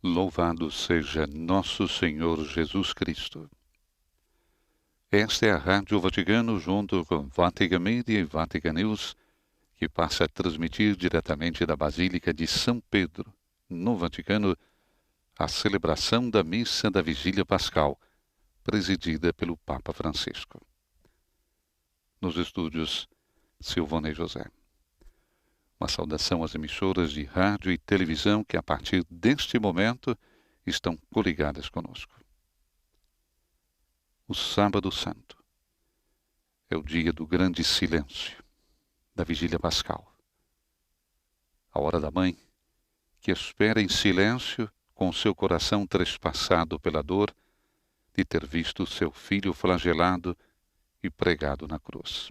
Louvado seja nosso Senhor Jesus Cristo. Esta é a Rádio Vaticano, junto com Vatican Media e Vatican News, que passa a transmitir diretamente da Basílica de São Pedro, no Vaticano, a celebração da Missa da Vigília Pascal, presidida pelo Papa Francisco. Nos estúdios, Silvana e José. Uma saudação às emissoras de rádio e televisão que, a partir deste momento, estão coligadas conosco. O Sábado Santo é o dia do grande silêncio, da Vigília Pascal. A hora da mãe, que espera em silêncio, com seu coração trespassado pela dor de ter visto seu filho flagelado e pregado na cruz.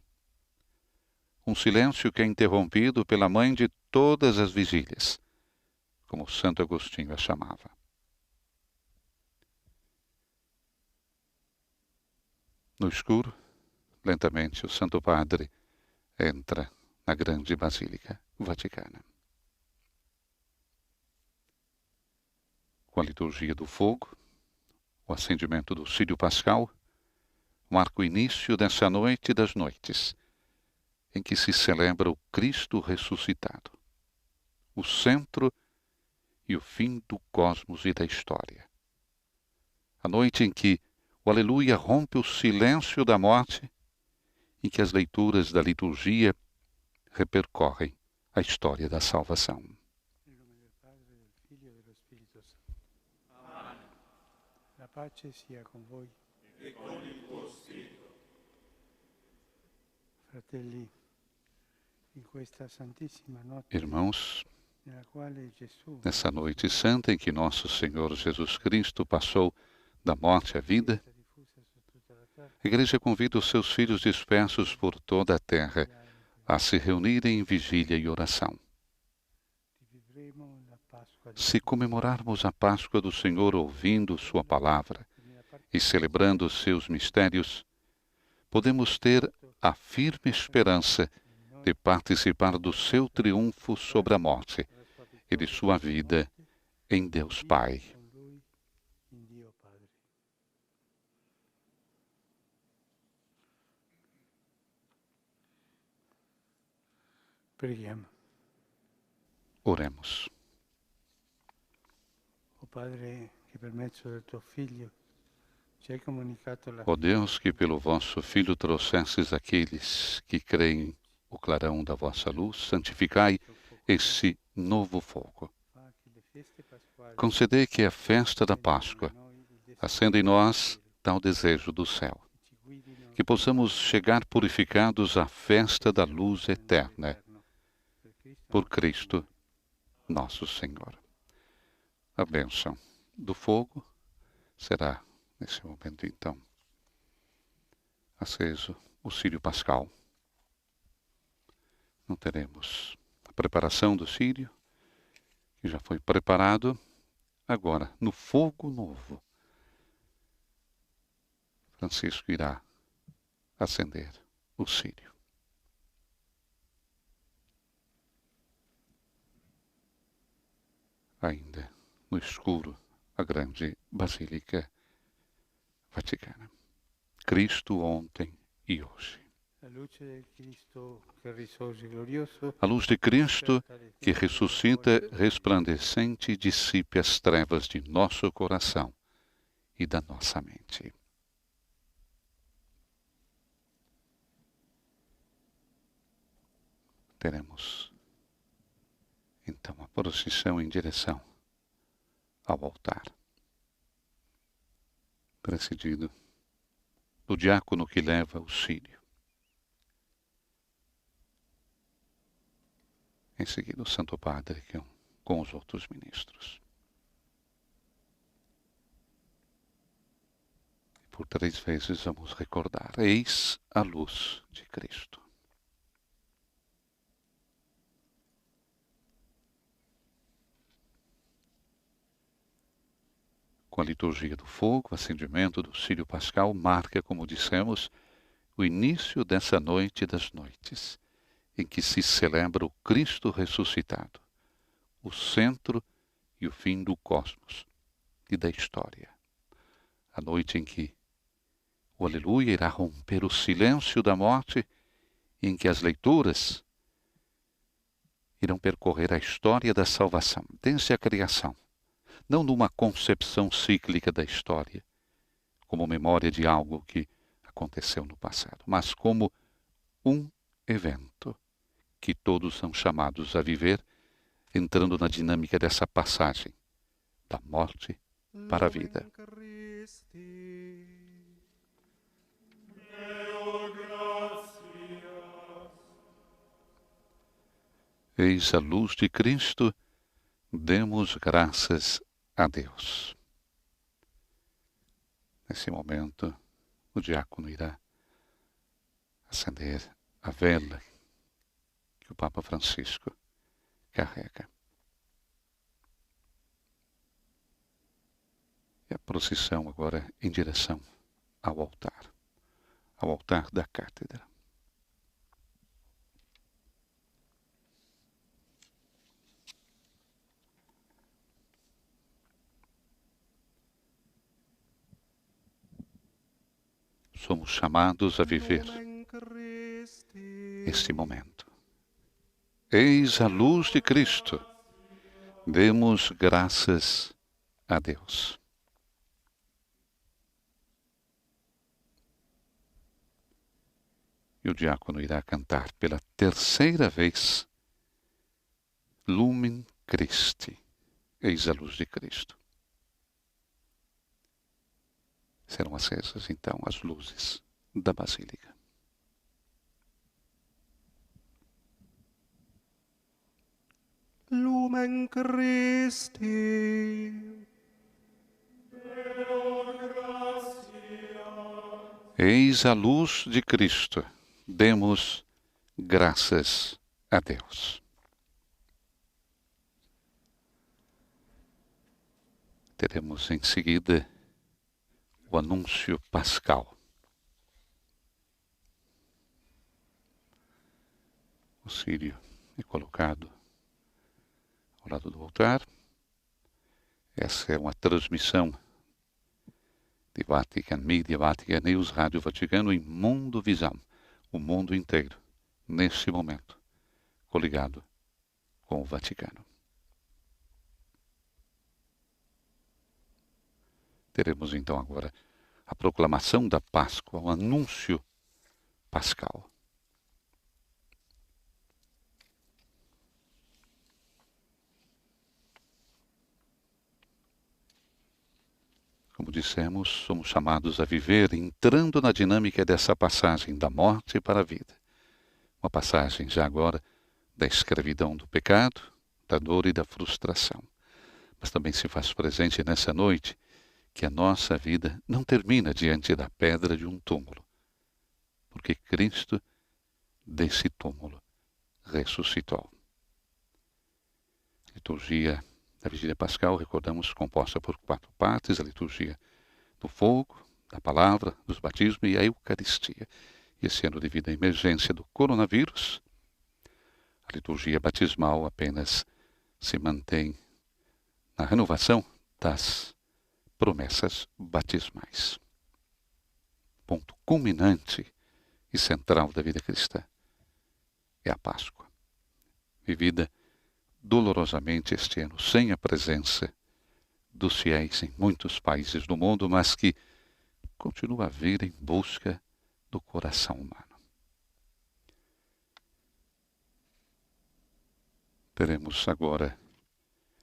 Um silêncio que é interrompido pela mãe de todas as vigílias, como Santo Agostinho a chamava. No escuro, lentamente o Santo Padre entra na grande Basílica Vaticana. Com a liturgia do fogo, o acendimento do círio pascal, marca o início dessa noite das noites, em que se celebra o Cristo ressuscitado, o centro e o fim do cosmos e da história. A noite em que o Aleluia rompe o silêncio da morte, em que as leituras da liturgia repercorrem a história da salvação. Em nome do Padre, do Filho e do Espírito Santo. Amém. La pace sia con voi. E con il tuo spirito. Fratelli, in questa santissima notte, Irmãos, nella quale Gesù, nessa noite santa em que nosso Senhor Jesus Cristo passou da morte à vida, diffusa su tutta la terra, a Igreja convida os seus filhos dispersos por toda a terra a se reunirem em vigília e oração. vivremo la Pasqua di Se comemorarmos a Páscoa do Senhor ouvindo sua palavra e celebrando os seus mistérios, podemos ter a firme esperança de participar do seu triunfo sobre a morte e de sua vida em Deus Pai. con Lui, in Dio Padre. Preghiamo. Oremos. O Padre, che per mezzo del tuo Figlio ci hai comunicato la Ó Deus, que pelo vosso Filho trouxestes aqueles que creem o clarão da vossa luz, santificai esse novo fogo. fa che le feste pasquali Concedei que a festa da Páscoa acenda em nós tal desejo do céu, ci guidino que possamos chegar purificados à festa da luz eterna, por Cristo nosso Senhor. A bênção do fogo será, nesse momento então, aceso o círio pascal. Não teremos a preparação do círio, que já foi preparado, agora, no fogo novo. Francisco irá acender o círio. Ainda no escuro, a grande Basílica Vaticana. Cristo ontem e hoje. la luce del Cristo che risorge glorioso, A luz de Cristo que ressuscita resplandecente dissipe as trevas de nosso coração e da nossa mente. Teremos então a procissão em direção ao altar, precedido do diácono que leva o círio. Em seguida, o Santo Padre com os outros ministros. E por 3 vezes vamos recordar: eis a luz de Cristo. Com a liturgia do fogo, o acendimento do círio pascal marca, como dissemos, o início dessa noite das noites, em que se celebra o Cristo ressuscitado, o centro e o fim do cosmos e da história. A noite em que o Aleluia irá romper o silêncio da morte e em que as leituras irão percorrer a história da salvação, desde a criação, não numa concepção cíclica da história, como memória de algo que aconteceu no passado, mas como um evento que todos são chamados a viver, entrando na dinâmica dessa passagem da morte para a vida. Eis a luz de Cristo, demos graças a Deus. Nesse momento, o diácono irá acender a vela que o Papa Francisco carrega. E a procissão agora em direção ao altar da cátedra. Somos chamados a viver este momento. Eis a luz de Cristo. Demos graças a Deus. E o diácono irá cantar pela terceira vez Lumen Christi. Eis a luz de Cristo. Serão acesas, então, as luzes da Basílica. Lumen Christi. Eis a luz de Cristo. Demos graças a Deus. Teremos em seguida o anúncio pascal. O círio é colocado ao lado do altar. Essa é uma transmissão de Vatican Media, Vatican News, Rádio Vaticano em Mundo Visão. O mundo inteiro, nesse momento, coligado com o Vaticano. Teremos então agora a proclamação da Páscoa, o anúncio pascal. Como dissemos, somos chamados a viver entrando na dinâmica dessa passagem da morte para a vida. Uma passagem já agora da escravidão do pecado, da dor e da frustração. Mas também se faz presente nessa noite que a nossa vida não termina diante da pedra de um túmulo, porque Cristo, desse túmulo, ressuscitou. A liturgia da Vigília Pascal, recordamos, composta por 4 partes: a liturgia do fogo, da palavra, dos batismos e a Eucaristia. E esse ano, devido à emergência do coronavírus, a liturgia batismal apenas se mantém na renovação das promessas batismais. Ponto culminante e central da vida cristã é a Páscoa, vivida dolorosamente este ano, sem a presença dos fiéis em muitos países do mundo, mas que continua a vir em busca do coração humano. Teremos agora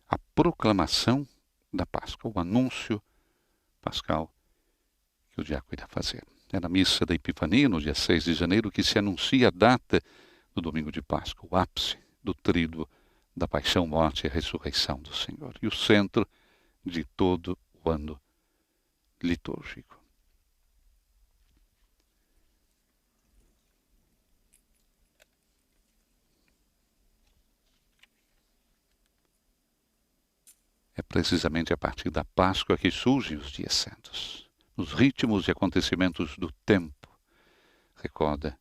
a proclamação da Páscoa, o anúncio pascal que o diácono irá fazer. É na missa da Epifania, no dia 6 de janeiro, que se anuncia a data do domingo de Páscoa, o ápice do tríduo da paixão, morte e ressurreição do Senhor, e o centro de todo o ano litúrgico. É precisamente a partir da Páscoa que surgem os dias santos, os ritmos e acontecimentos do tempo. Recorda,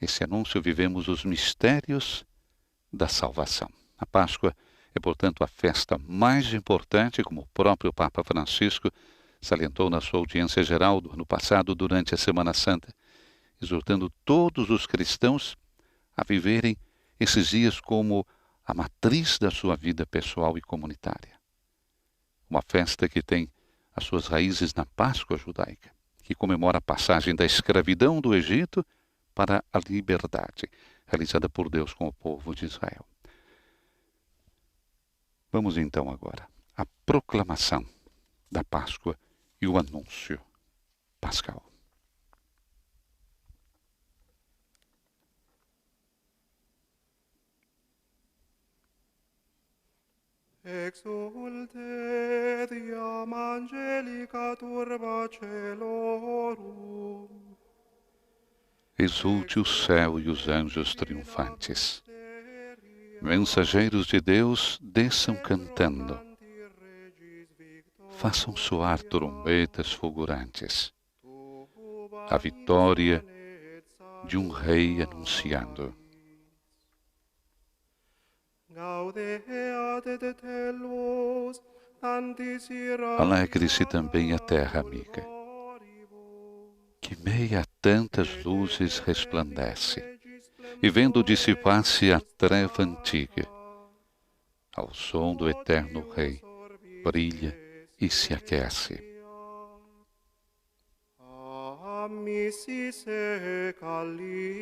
esse anúncio vivemos os mistérios da salvação. A Páscoa É, portanto, a festa mais importante, como o próprio Papa Francisco salientou na sua audiência geral do ano passado durante a Semana Santa, exortando todos os cristãos a viverem esses dias como a matriz da sua vida pessoal e comunitária. Uma festa que tem as suas raízes na Páscoa judaica, que comemora a passagem da escravidão do Egito para a liberdade, realizada por Deus com o povo de Israel. Vamos então agora à proclamação da Páscoa e o anúncio pascal. Exulte Diam Angelica turba celorum. Exulte o céu e os anjos triunfantes. Mensageiros de Deus, desçam cantando. Façam soar trombetas fulgurantes. A vitória de um rei anunciando. Alegre-se também a terra amiga, que meia a tantas luzes resplandece, e vendo dissipar-se a treva antiga, ao som do eterno Rei, brilha e se aquece.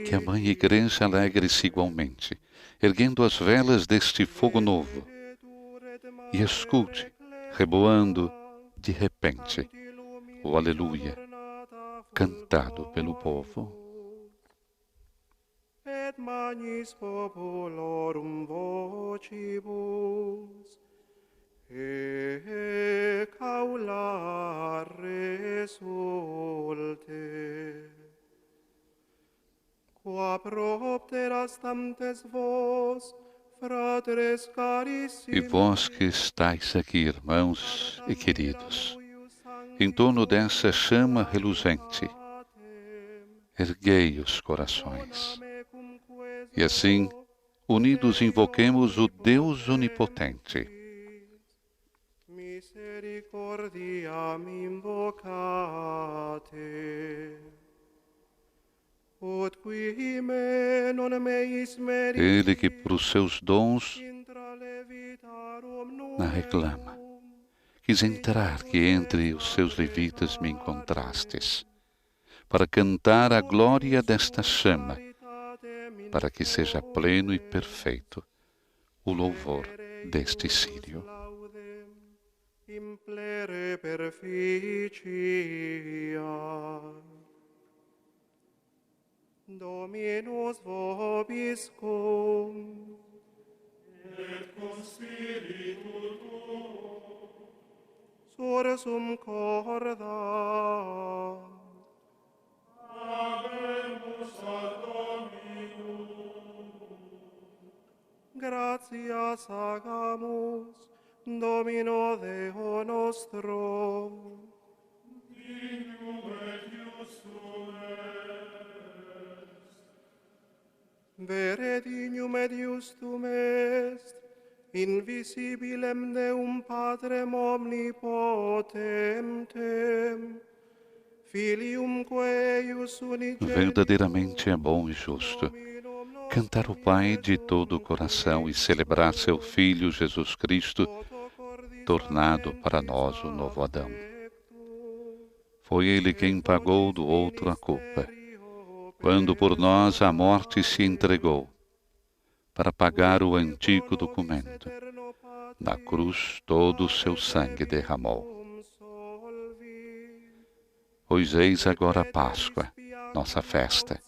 Que a Mãe Igreja alegre-se igualmente, erguendo as velas deste fogo novo, e escute, reboando de repente, o Aleluia, cantado pelo povo. Et magnis populorum vocibus, et aula resulte. Qua propteras tantes vos, fratres carissimos, E vós que estáis aqui, irmãos e queridos, em torno dessa chama reluzente, erguei os corações. E assim, unidos invoquemos o Deus onipotente. misericordiam invocate. Ut qui me non meis meritis, Ele que por os seus dons intra levitarum na reclama, quis entrar que entre os seus levitas me encontrastes, para cantar a glória desta chama, para que seja pleno e perfeito o louvor deste Sírio. implere perficia. Dominus vobiscum, et cum spiritu tuo, sursum corda, habemus ad Dominum. gratias agamus, Domino Deo nostro, Dignum et iustum vere dignum et iustum est, invisibilem Deum Patrem omnipotentem, Filium eius unicetum, Verdadeiramente é bom e justo cantar o Pai de todo o coração e celebrar seu Filho Jesus Cristo, tornado para nós o novo Adão. Foi Ele quem pagou do outro a culpa, quando por nós a morte se entregou, para pagar o antigo documento. Na cruz todo o seu sangue derramou. Pois eis agora a Páscoa, nossa festa,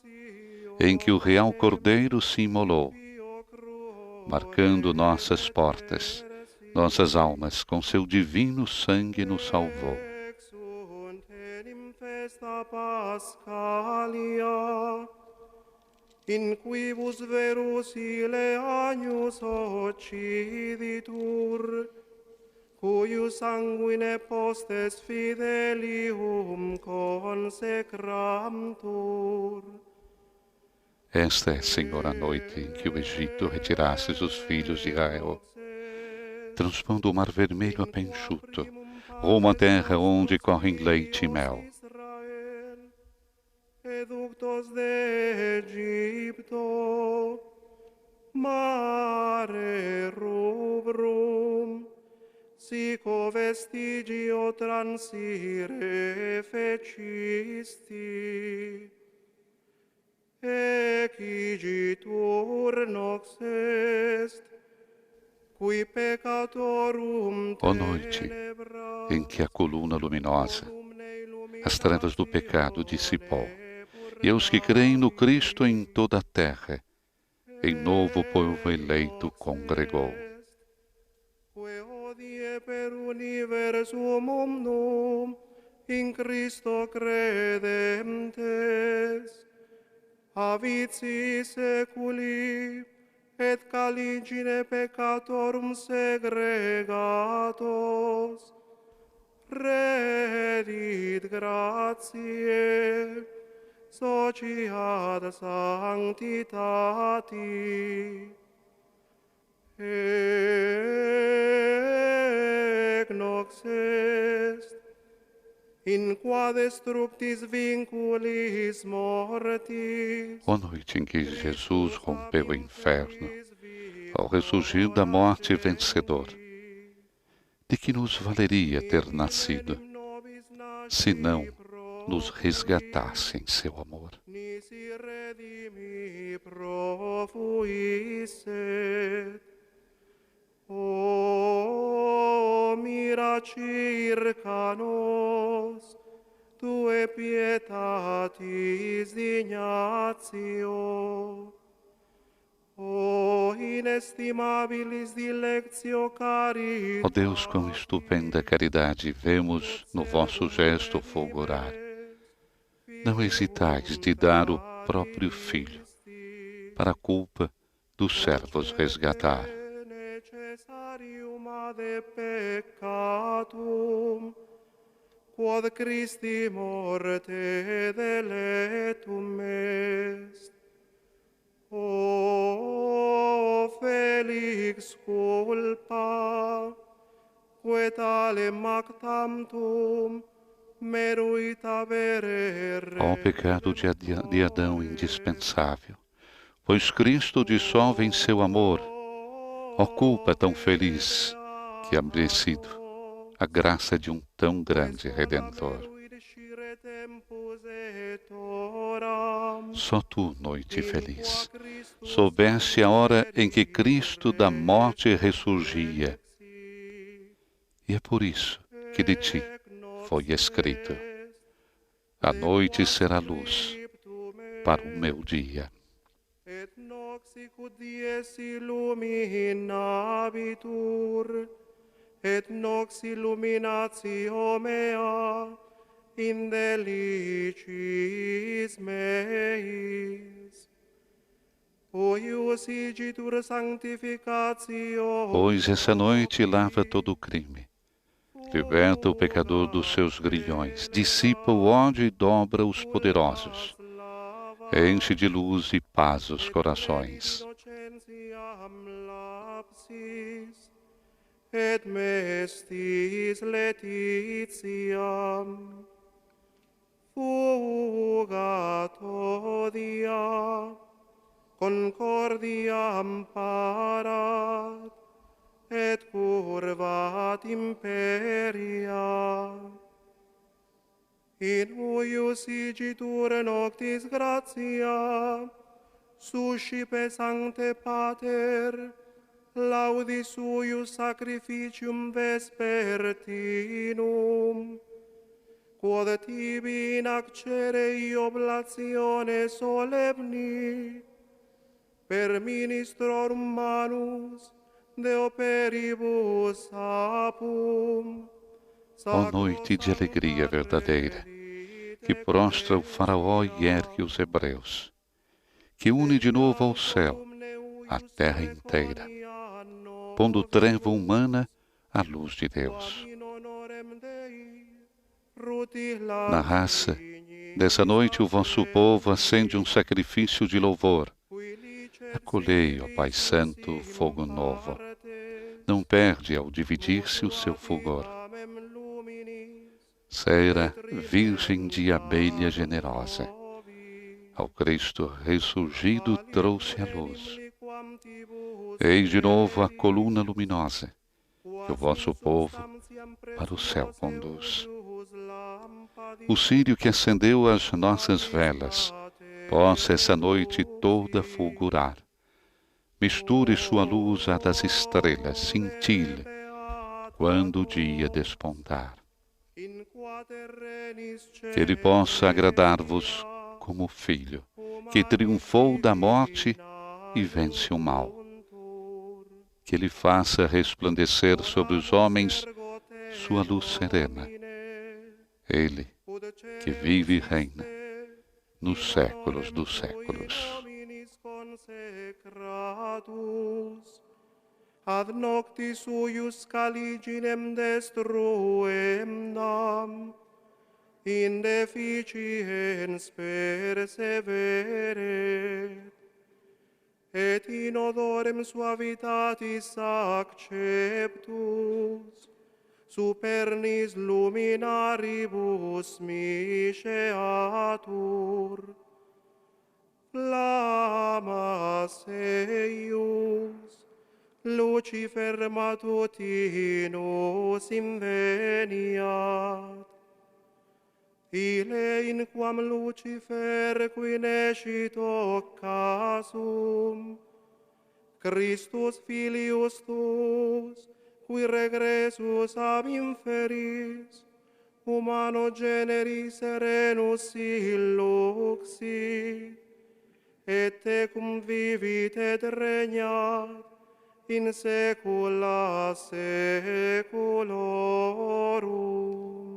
em que o real Cordeiro se imolou, marcando nossas portas, nossas almas com seu divino sangue nos salvou. In quibus verus ile agnus occiditur, cuius sanguine postes fidelium consecramtur. Esta é, Senhor, a noite em que o Egito retirasse os filhos de Israel transpondo o mar vermelho a pé enxuto, rumo à terra onde correm leite e mel. Eductos de Egipto, mare rubrum, sico vestigio transire fecisti, ecigitur nox est, qui peccatorum Ó noite, em que a coluna luminosa as trevas do pecado dissipou, e aos que creem no Cristo em toda a terra, em novo povo eleito congregou. Que hodie per universum omnum in Christo credentes, avitsi seculi et caligine peccatorum segregatos, redit gratiae, sociat sanctitati, ec nox est, in qua destructis vinculis mortis. Ó noite em que Jesus rompeu o inferno, ao ressurgir da morte vencedor, de que nos valeria ter nascido, se não nos resgatasse em seu amor? Nisi redimi profuisset. O mira circa nos, tue pietatis dignatio. O inestimabilis dilectio caritas. Ó Deus, com estupenda caridade, vemos no vosso gesto fulgurar. Não hesitais de dar o próprio Filho, para a culpa dos servos resgatar. Necessarium ad peccatum, quod Christi morte deletum est. O felix culpa, quae tale mactamtum meruit avere. Ó pecado de Adão indispensável, pois Cristo dissolve em seu amor, ó culpa tão feliz que ha merecido a graça de um tão grande Redentor. Só tu, noite feliz, soubeste a hora em que Cristo da morte ressurgia, e é por isso que de ti foi escrito: a noite será luz para o meu dia. Et nox sicut dies illuminabitur, et nox illuminatio mea in delicis meis. Huius igitur sanctificatio. Pois essa noite lava todo o crime, liberta o pecador dos seus grilhões, dissipa o ódio e dobra os poderosos, enche de luz e paz os corações. Et mestis letitiam fugat odia, concordiam parat, et curvat imperia. In huius igitur noctis gratia, suscipe sancte Pater, laudi suius sacrificium vespertinum, quod tibi in accere oblatione solemni, per ministrorum manus de operibus apum. Ó noite de alegria verdadeira, que prostra o faraó e ergue os hebreus, que une de novo ao céu a terra inteira, pondo treva humana à luz de Deus. Na raça dessa noite o vosso povo acende um sacrifício de louvor. Acolhei, ó Pai Santo, fogo novo. Não não perde ao dividir-se o seu fulgor. Cera virgem de abelha generosa, ao Cristo ressurgido trouxe a luz. Eis de novo a coluna luminosa, que o vosso povo para o céu conduz. O círio que acendeu as nossas velas, possa essa noite toda fulgurar. Misture sua luz à das estrelas, cintile, quando o dia despontar. Que ele possa agradar-vos como filho, que triunfou da morte e vence o mal. Que ele faça resplandecer sobre os homens sua luz serena. Ele, que vive e reina nos séculos dos séculos. Ad noctis huius caliginem destruem nam, in deficiens perseveret, et in odorem suavitatis acceptus, supernis luminaribus misceatur, flammas eius, Lucifer matutinus inveniat. Ile in quam Lucifer qui nescit occasum, Christus filius tuus, qui regressus ab inferis, humano generi serenus illuxit, et tecum vivit et regnat, in saecula saeculorum.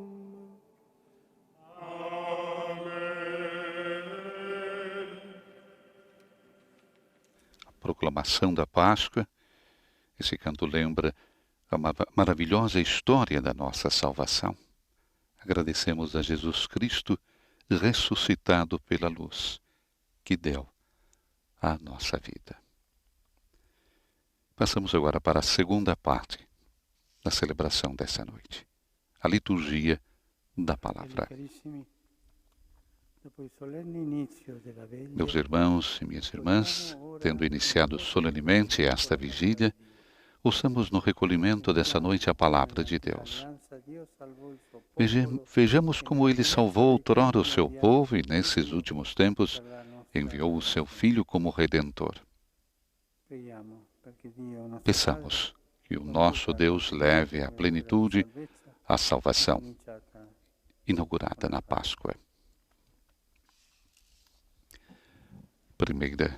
A proclamação da Páscoa, esse canto lembra a maravilhosa história da nossa salvação. Agradecemos a Jesus Cristo ressuscitado pela luz, que deu a nossa vida. Passamos agora para a segunda parte da celebração dessa noite, a liturgia da palavra. Meus irmãos e minhas irmãs, tendo iniciado solenemente esta vigília, ouçamos no recolhimento dessa noite a palavra de Deus. Vejamos como Ele salvou outrora o seu povo e, nesses últimos tempos, enviou o seu Filho como Redentor. Peçamos que o nosso Deus leve à plenitude a salvação inaugurada na Páscoa. Primeira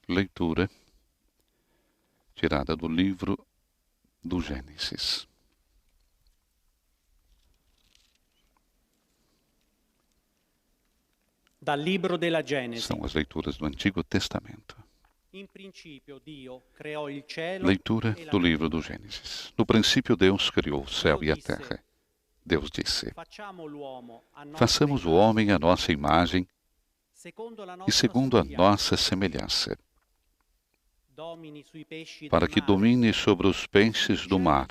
leitura, tirada do livro do Gênesis. Dal libro della Genesi. São as leituras do Antigo Testamento. In principio Dio creò il cielo. Leitura do livro do Gênesis. No princípio Deus criou o céu e a terra. Deus disse: façamos o homem à nossa imagem e segundo a nossa semelhança, para que domine sobre os peixes do mar,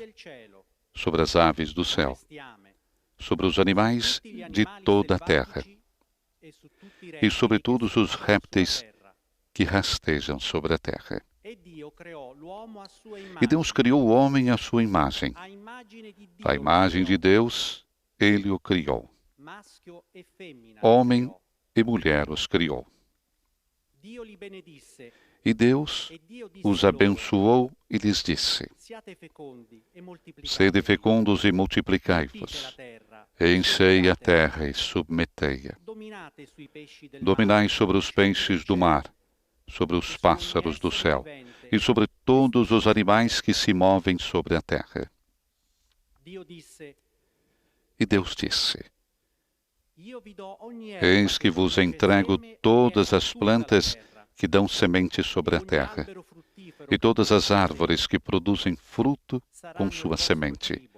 sobre as aves do céu, sobre os animais de toda a terra e sobre todos os répteis que rastejam sobre a terra. E Deus criou o homem à sua imagem. À imagem de Deus, Ele o criou. Homem e mulher os criou. E Deus os abençoou e lhes disse: sede fecundos e multiplicai-vos, enchei a terra e submetei-a. Dominai sobre os peixes do mar, sobre os pássaros do céu e sobre todos os animais que se movem sobre a terra. E Deus disse: eis que vos entrego todas as plantas que dão semente sobre a terra, e todas as árvores que produzem fruto com sua semente,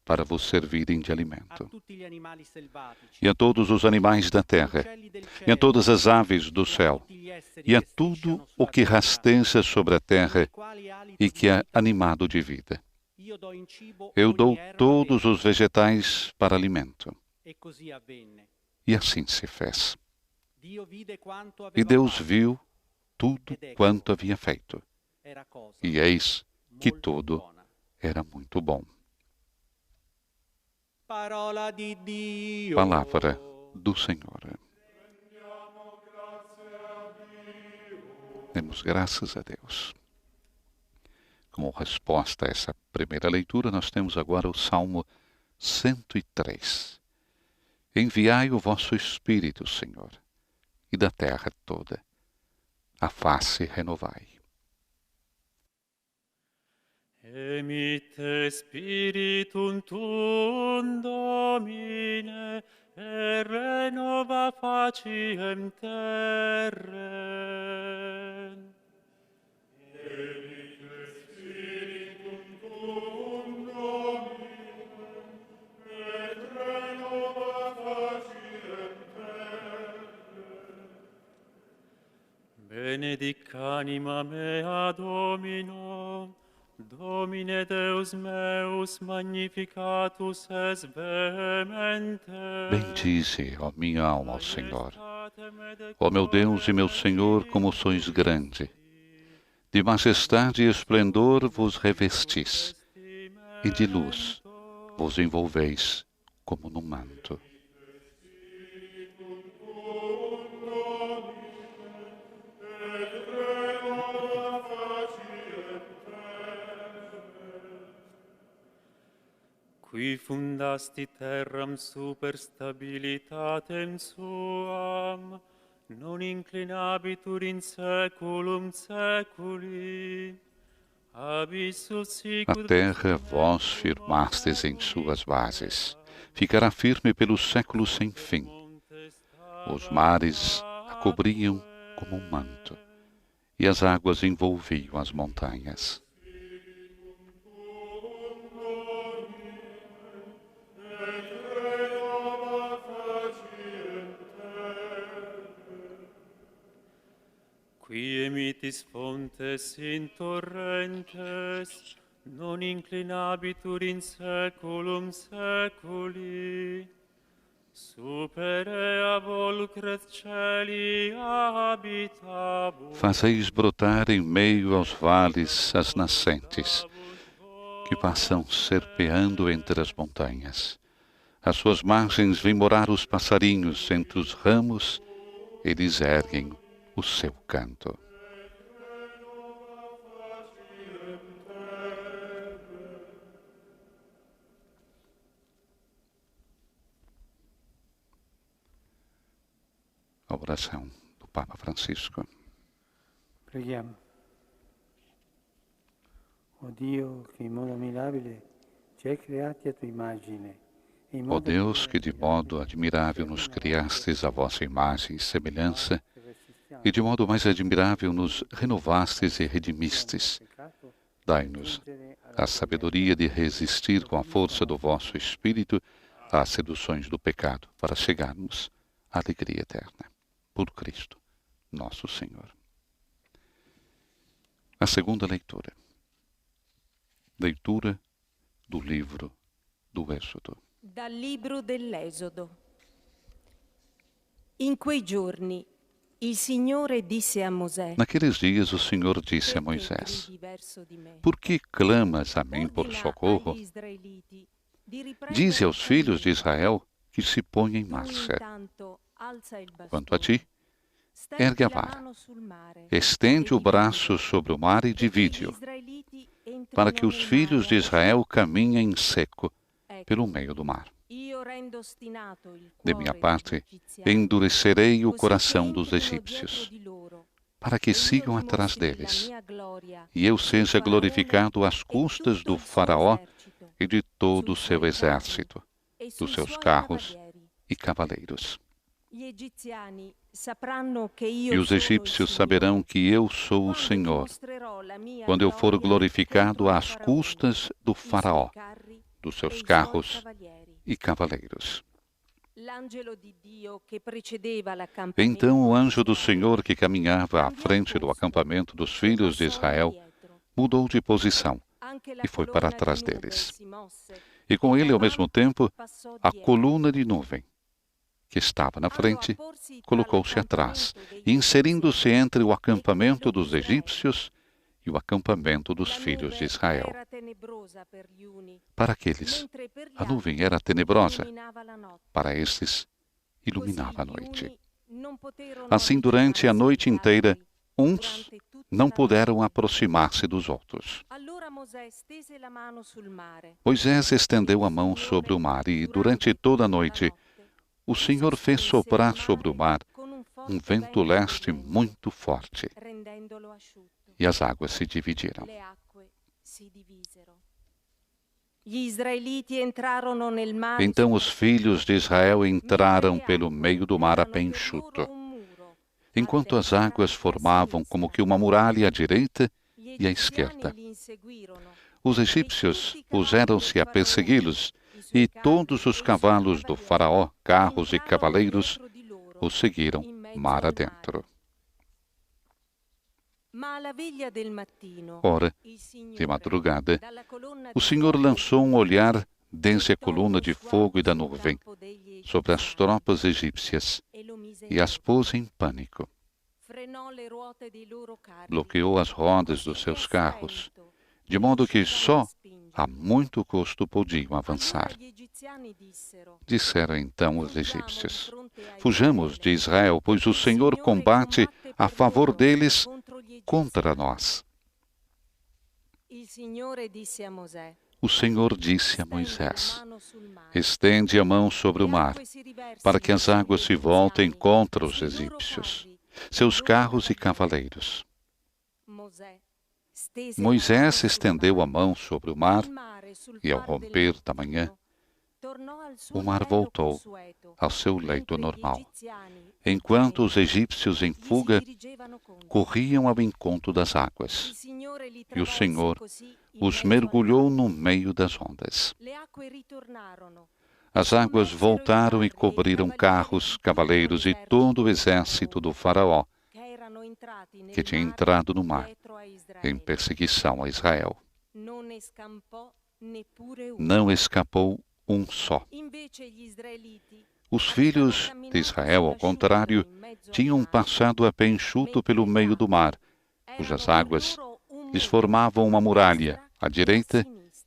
para vos servirem de a alimento. tutti gli animali selvatici, E a todos os animais da terra, uccelli del e a cielo, todas as aves do e a céu, tutti gli esseri e a che tudo strisciano o sulla que terra, rasteja sobre a terra nei quali hálito e di que é vita animado de vida. io do in cibo Eu ogni dou erba todos verde. os vegetais para alimento. E così avvenne. E assim se fez. Dio vide quanto E aveva Deus fatto, viu tudo quanto havia feito, era cosa e eis que molto tudo buona. era muito bom. Parola di Dio. Palavra do Senhor. Demos graças a Deus. Como resposta a essa primeira leitura, nós temos agora o Salmo 103. Enviai o vosso Espírito, Senhor, e da terra toda a face renovai. Emitte spiritum tuum, Domine, et renova faciem terrem. Benedic anima mea Domino, Domine Deus meus, magnificatus es vehemente. Bendize, ó minha alma, ao Senhor. Ó meu Deus e meu Senhor, como sois grande. De majestade e esplendor vos revestis, e de luz vos envolveis como num manto. Qui fundasti terram super stabilitatem suam, non inclinabitur in saeculum saeculi. Abissus A sicut terra vós firmastes em suas bases. Ficará firme pelos séculos sem fim. Os mares a cobriam como um manto, e as águas envolviam as montanhas. Qui emitis fontes in torrentes, non inclinabitur in saeculum saeculi. Super ea volcret celi habitabur. Fazeis brotar em meio aos vales as nascentes, que passam serpeando entre as montanhas. Às suas margens vêm morar os passarinhos, entre os ramos eles erguem o seu canto. A oração do Papa Francisco. Preghiamo. O Dio che in modo ammirabile ci hai creati a tua immagine. Ó Deus, que de modo admirável nos criastes a vossa imagem e semelhança, e de modo mais admirável nos renovastes e redimistes, dai-nos a sabedoria de resistir com a força do vosso Espírito às seduções do pecado, para chegarmos à alegria eterna. Por Cristo, nosso Senhor. A segunda leitura. Leitura do livro do Êxodo. Dal libro dell'Esodo. In quei giorni il Signore disse a Mosè: Naqueles dias o Senhor disse a Moisés: Por que clamas a mim por socorro? Dize aos filhos de Israel que se ponham em marcha. Quanto a ti, ergue a vara, estende o braço sobre o mar e divide-o, para que os filhos de Israel caminhem em seco pelo meio do mar. De minha parte, endurecerei o coração dos egípcios, para que sigam atrás deles, e eu seja glorificado às custas do faraó e de todo o seu exército, dos seus carros e cavaleiros. E os egípcios saberão que eu sou o Senhor, quando eu for glorificado às custas do faraó, dos seus carros e cavaleiros. Então o anjo do Senhor, que caminhava à frente do acampamento dos filhos de Israel, mudou de posição e foi para trás deles. E com ele, ao mesmo tempo, a coluna de nuvem, que estava na frente, colocou-se atrás, inserindo-se entre o acampamento dos egípcios e o acampamento dos filhos de Israel. Para aqueles, a nuvem era tenebrosa, para estes, iluminava a noite. Assim, durante a noite inteira, uns não puderam aproximar-se dos outros. Moisés estendeu a mão sobre o mar e, durante toda a noite, o Senhor fez soprar sobre o mar um vento leste muito forte, e as águas se dividiram. Então os filhos de Israel entraram pelo meio do mar a pé enxuto, enquanto as águas formavam como que uma muralha à direita e à esquerda. Os egípcios puseram-se a persegui-los, e todos os cavalos do faraó, carros e cavaleiros, os seguiram mar adentro. Ora, de madrugada, o Senhor lançou um olhar desde a coluna de fogo e da nuvem sobre as tropas egípcias e as pôs em pânico. Bloqueou as rodas dos seus carros, de modo que só a muito custo podiam avançar. Disseram então os egípcios: fujamos de Israel, pois o Senhor combate a favor deles contra nós. O Senhor disse a Moisés: estende a mão sobre o mar, para que as águas se voltem contra os egípcios, seus carros e cavaleiros. Moisés estendeu a mão sobre o mar, e ao romper da manhã, o mar voltou ao seu leito normal, enquanto os egípcios em fuga corriam ao encontro das águas, e o Senhor os mergulhou no meio das ondas. As águas voltaram e cobriram carros, cavaleiros e todo o exército do faraó, que tinha entrado no mar em perseguição a Israel. Não escapou um só. Os filhos de Israel, ao contrário, tinham passado a pé enxuto pelo meio do mar, cujas águas lhes formavam uma muralha à direita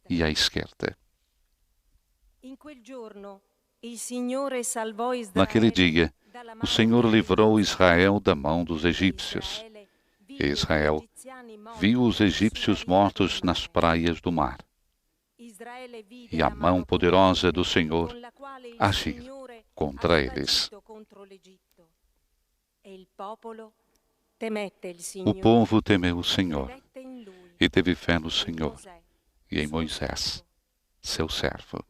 e à esquerda. Naquele dia, o Senhor livrou Israel da mão dos egípcios. E Israel viu os egípcios mortos nas praias do mar. E a mão poderosa do Senhor agir contra eles. O povo temeu o Senhor e teve fé no Senhor e em Moisés, seu servo.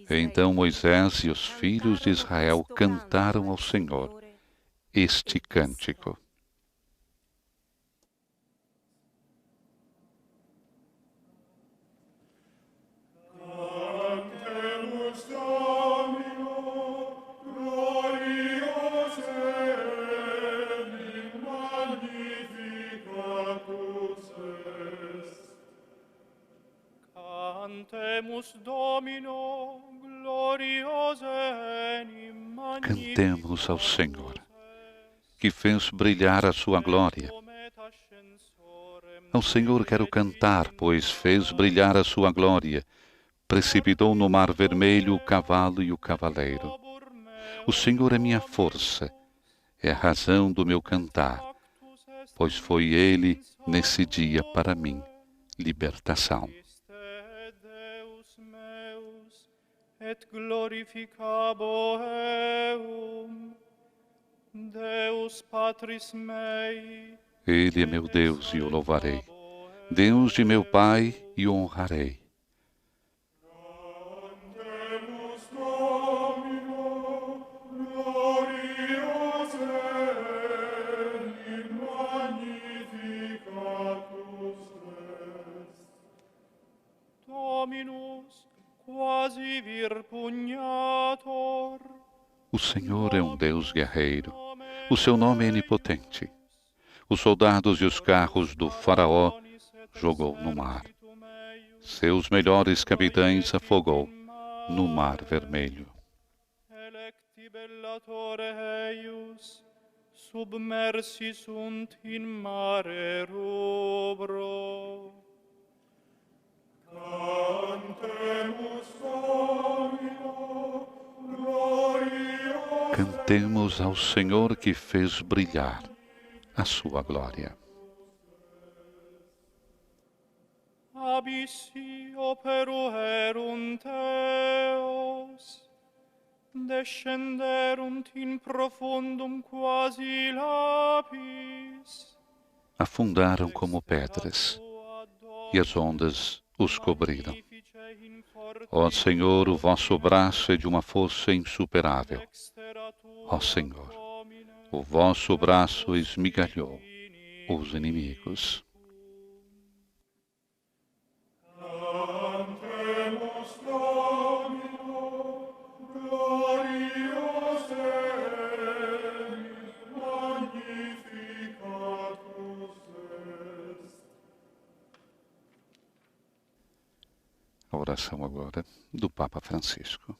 Então Moisés e os filhos de Israel cantaram ao Senhor este cântico. Cantemos ao Senhor, que fez brilhar a sua glória. Ao Senhor quero cantar, pois fez brilhar a sua glória. Precipitou no mar vermelho o cavalo e o cavaleiro. O Senhor é minha força, é a razão do meu cantar, pois foi Ele, nesse dia, para mim, libertação. Et glorificabo eum, Deus Patris mei. Ele é meu Deus e o louvarei, Deus de meu Pai e o honrarei. Dominus, quasi vir pugnator. O Senhor é um Deus guerreiro. O seu nome é onipotente. Os soldados e os carros do faraó jogou no mar. Seus melhores capitães afogou no mar vermelho. Electi bellatore eius, submersi sunt in mare rubro. Cantemus Domino, gloria. Cantemos ao Senhor que fez brilhar a sua glória. Abissi operuerunt eos, descenderunt in profundum quasi lapis. Afundaram como pedras, e as ondas os cobriram. Ó Senhor, o vosso braço é de uma força insuperável. Ó Senhor, o vosso braço esmigalhou os inimigos. Cantemus Domino, glorios Dei, magnificatus est. A oração agora do Papa Francisco.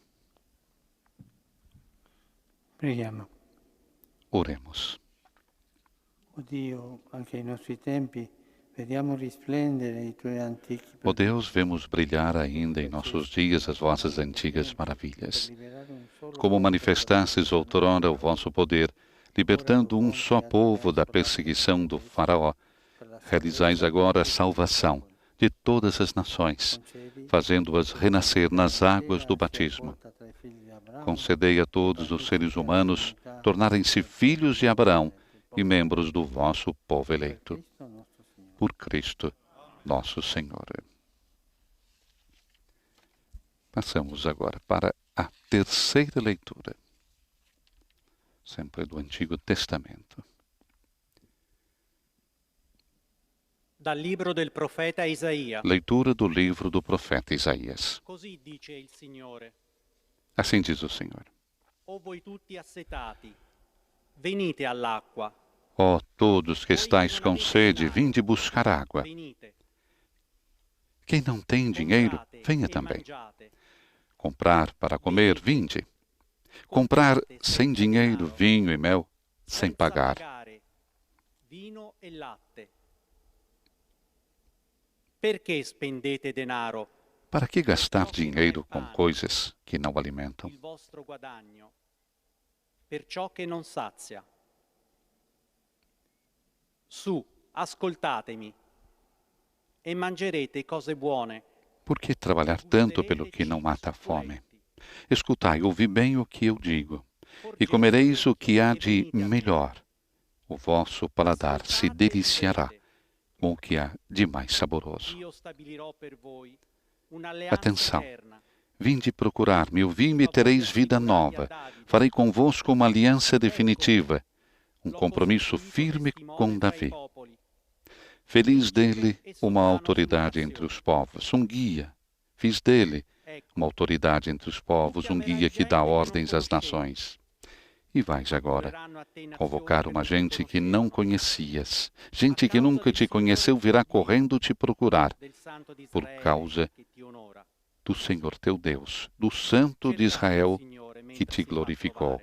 Preghiamo. Oremos. O Dio, anche ai nostri tempi, vediamo risplendere i tuoi antichi Ó Deus, vemos brilhar ainda em nossos dias as vossas antigas maravilhas. Como manifestastes outrora o vosso poder, libertando um só povo da perseguição do faraó, realizais agora a salvação de todas as nações, fazendo-as renascer nas águas do batismo. Concedei a todos os seres humanos tornarem-se filhos de Abraão e membros do vosso povo eleito. Por Cristo, nosso Senhor. Passamos agora para a terceira leitura, sempre do Antigo Testamento. Dal libro del profeta Isaia. Leitura do livro do profeta Isaías. Così dice il Signore: Assim diz o Senhor. O voi tutti assetati, venite all'acqua. Ó todos que estáis com sede, vinde buscar água. Venite, Quem não tem dinheiro, comprate venha e também. mangiate. Comprar para comer, vinde. Comprar sem dinheiro vinho e mel, sem Senza pagar. pagare vino e latte. Perché spendete denaro, Para que gastar dinheiro com coisas que não alimentam? il vostro guadagno, per ciò che non sazia? Su, ascoltatemi, e mangerete cose buone. Por que trabalhar tanto pelo que não mata a fome? Escutai, ouvi bem o que eu digo, e comereis o que há de melhor. O vosso paladar se deliciará com o que há de mais saboroso. Io stabilirò per voi un'alleanza Atenção. eterna. Vinde procurar-me, ouvi-me e tereis vida nova. Farei convosco uma aliança definitiva, um compromisso firme com Davi. Feliz dele uma autoridade entre os povos, um guia. Fiz dele uma autoridade entre os povos, um guia que dá ordens às nações. E vais agora convocar uma gente que não conhecias. Gente que nunca te conheceu virá correndo te procurar, por causa do Senhor teu Deus, do Santo de Israel, que te glorificou.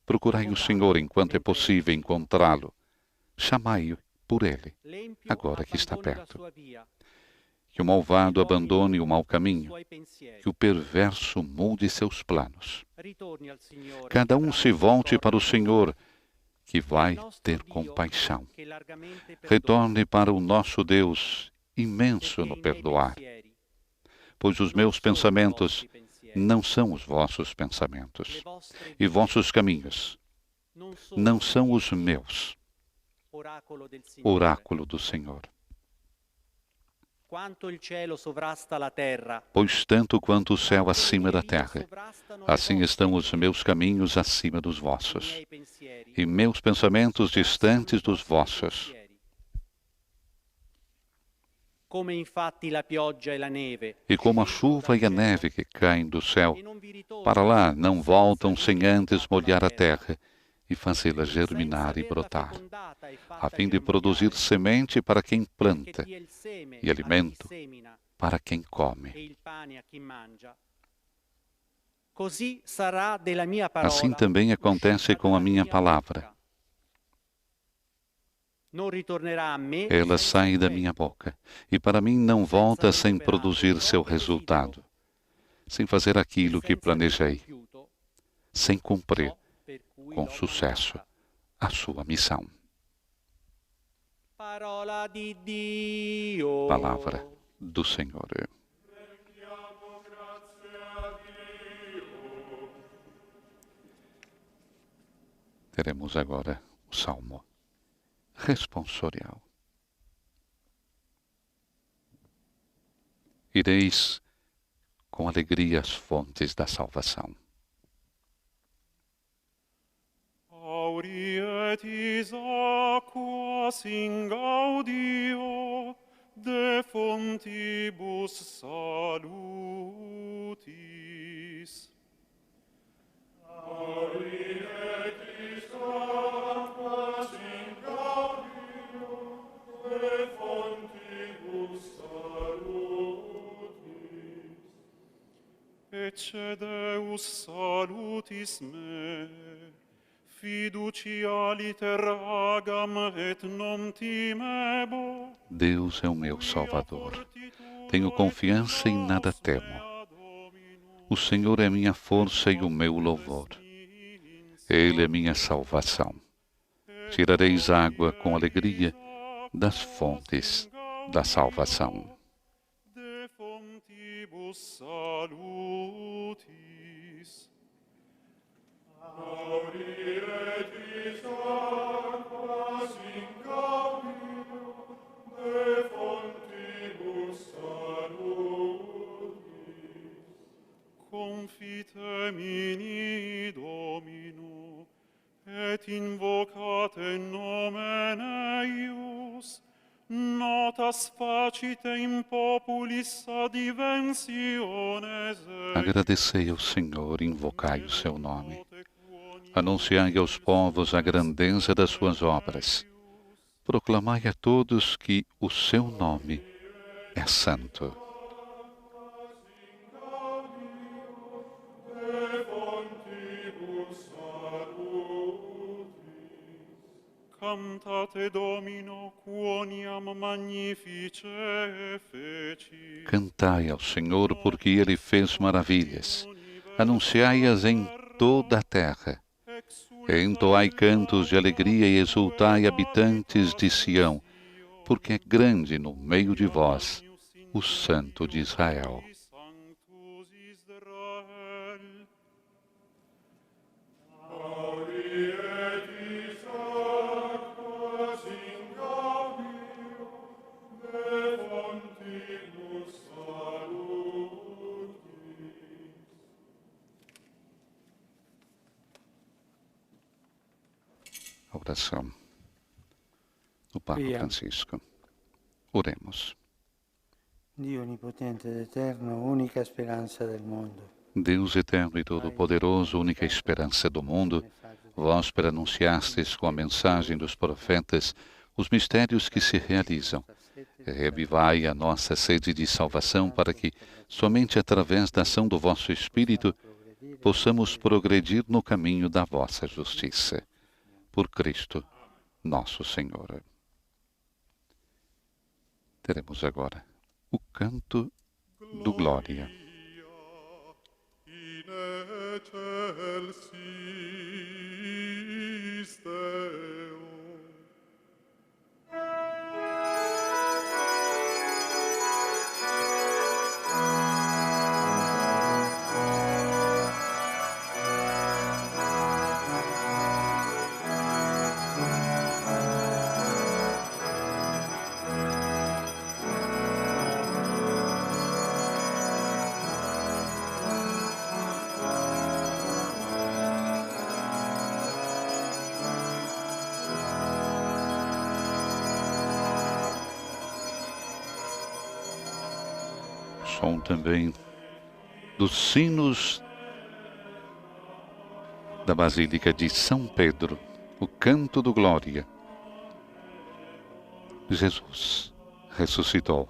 Procurai o Senhor enquanto é possível encontrá-lo. Chamai-o por ele, agora que está perto. Que o malvado abandone o mau caminho, que o perverso mude seus planos. Cada um se volte para o Senhor, que vai ter compaixão. Retorne para o nosso Deus, imenso no perdoar. Pois os meus pensamentos não são os vossos pensamentos, e vossos caminhos não são os meus. Oráculo do Senhor. Pois tanto quanto o céu acima da terra, assim estão os meus caminhos acima dos vossos, e meus pensamentos distantes dos vossos. come infatti la pioggia e la neve. E como a chuva e a neve que caem do céu, E non vi ritornano para lá não voltam sem antes molhar a terra e fazê-la germinar e senza averla brotar, fecondata e fatta a fim de germinare, produzir semente para quem che planta dia il seme e a chi alimento semina para quem e come. il pane a chi mangia. Così sarà della mia Assim parola também acontece uscita com a dalla minha mia palavra. bocca. Non ritornerà a me Ela senza sai da effetto, minha boca, e para mim não senza volta aver sem operato produzir ciò seu che desidero, resultado, sem fazer e aquilo que senza aver planejei, compiuto sem cumprir ciò per cui com l'ho sucesso mandata. a sua missão. Parola di Dio. Palavra do Senhor. Teremos agora o Salmo responsorial. Ireis com alegria às fontes da salvação. Aurietis aquas in gaudio de fontibus salutis. Aurietis aquas in gaudio de fontibus salutis. Ecce Deus salutis me, fiducia liter agam et non timebo. Deus é o meu Salvador. Tenho confiança e nada temo. O Senhor é minha força e o meu louvor. Ele é minha salvação. Tirareis água com alegria das fontes da salvação. De fontibus salutis. Aurietis aquas in gaudio de fontibus salutis. Confitemini Domino, et invocate nomen eius, notas facite in populis adventiones. Agradecei ao Senhor, invocai o seu nome. Anunciai aos povos a grandeza das suas obras. Proclamai a todos que o seu nome é santo. Cantate Domino quoniam magnifice feci. Cantai ao Senhor, porque Ele fez maravilhas. Anunciai-as em toda a terra. Entoai cantos de alegria e exultai, habitantes de Sião, porque é grande no meio de vós o Santo de Israel. Sanctus Israel. Aurietis aquas in gaudio de fontibus salutis. A oração do Papa Pria. Francisco. Oremos. Dio onnipotente ed eterno, unica speranza del mondo. Deus eterno e todo-poderoso, única esperança do mundo, vós pronunciastes com a mensagem dos profetas os mistérios que se realizam. Revivai a nossa sede de salvação para que, somente através da ação do vosso Espírito, possamos progredir no caminho da vossa justiça. Por Cristo, nosso Senhor. Teremos agora o canto do Glória. In excelsis Deo. som também dos sinos da Basílica de São Pedro, o canto do Glória. Jesus ressuscitou.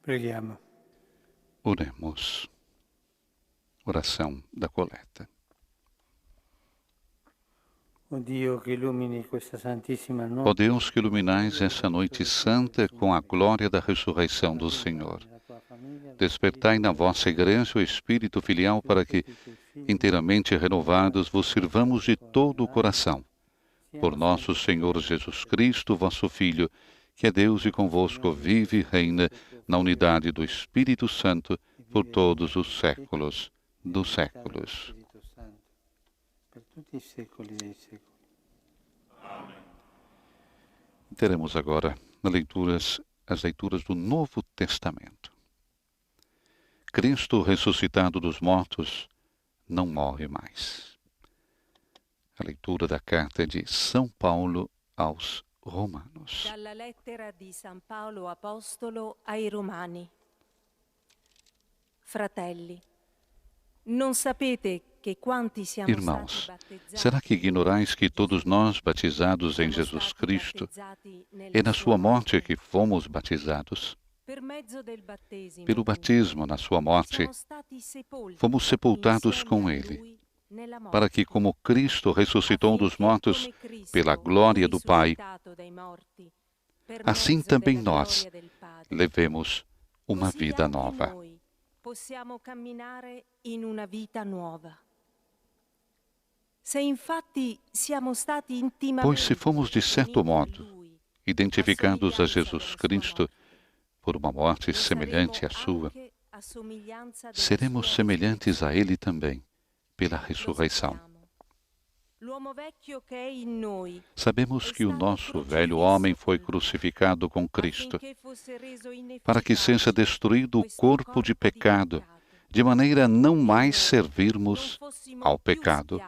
Preghiamo. Oremos. Oração da coleta. Ó Deus que iluminais essa noite santa com a glória da ressurreição do Senhor. Despertai na vossa igreja o espírito filial para que, inteiramente renovados, vos sirvamos de todo o coração. Por nosso Senhor Jesus Cristo, vosso Filho, que é Deus e convosco vive e reina na unidade do Espírito Santo por todos os séculos dos séculos. Teremos agora as leituras do Novo Testamento. Cristo ressuscitado dos mortos não morre mais. A leitura da carta de São Paulo aos Romanos. Dalla lettera di San Paolo Apostolo ai Romani. Fratelli, non sapete che quanti siamo Irmãos, stati battezzati, será que ignorais que todos nós, batizados em Jesus Cristo, é na sua morte que fomos batizados? per mezzo del battesimo Pelo batismo na sua morte, siamo stati sepolti fomos sepultados insieme com a Ele, Lui para que, como Cristo ressuscitou dos mortos pela glória do Pai, assim também nós levemos uma vida nova. Possiamo camminare in una vita nuova. Pois se fomos, de certo modo, identificados a Jesus Cristo por uma morte semelhante à sua, seremos semelhantes a Ele também pela ressurreição. Sabemos que o nosso velho homem foi crucificado com Cristo, para que seja destruído o corpo de pecado, de maneira a não mais servirmos ao pecado.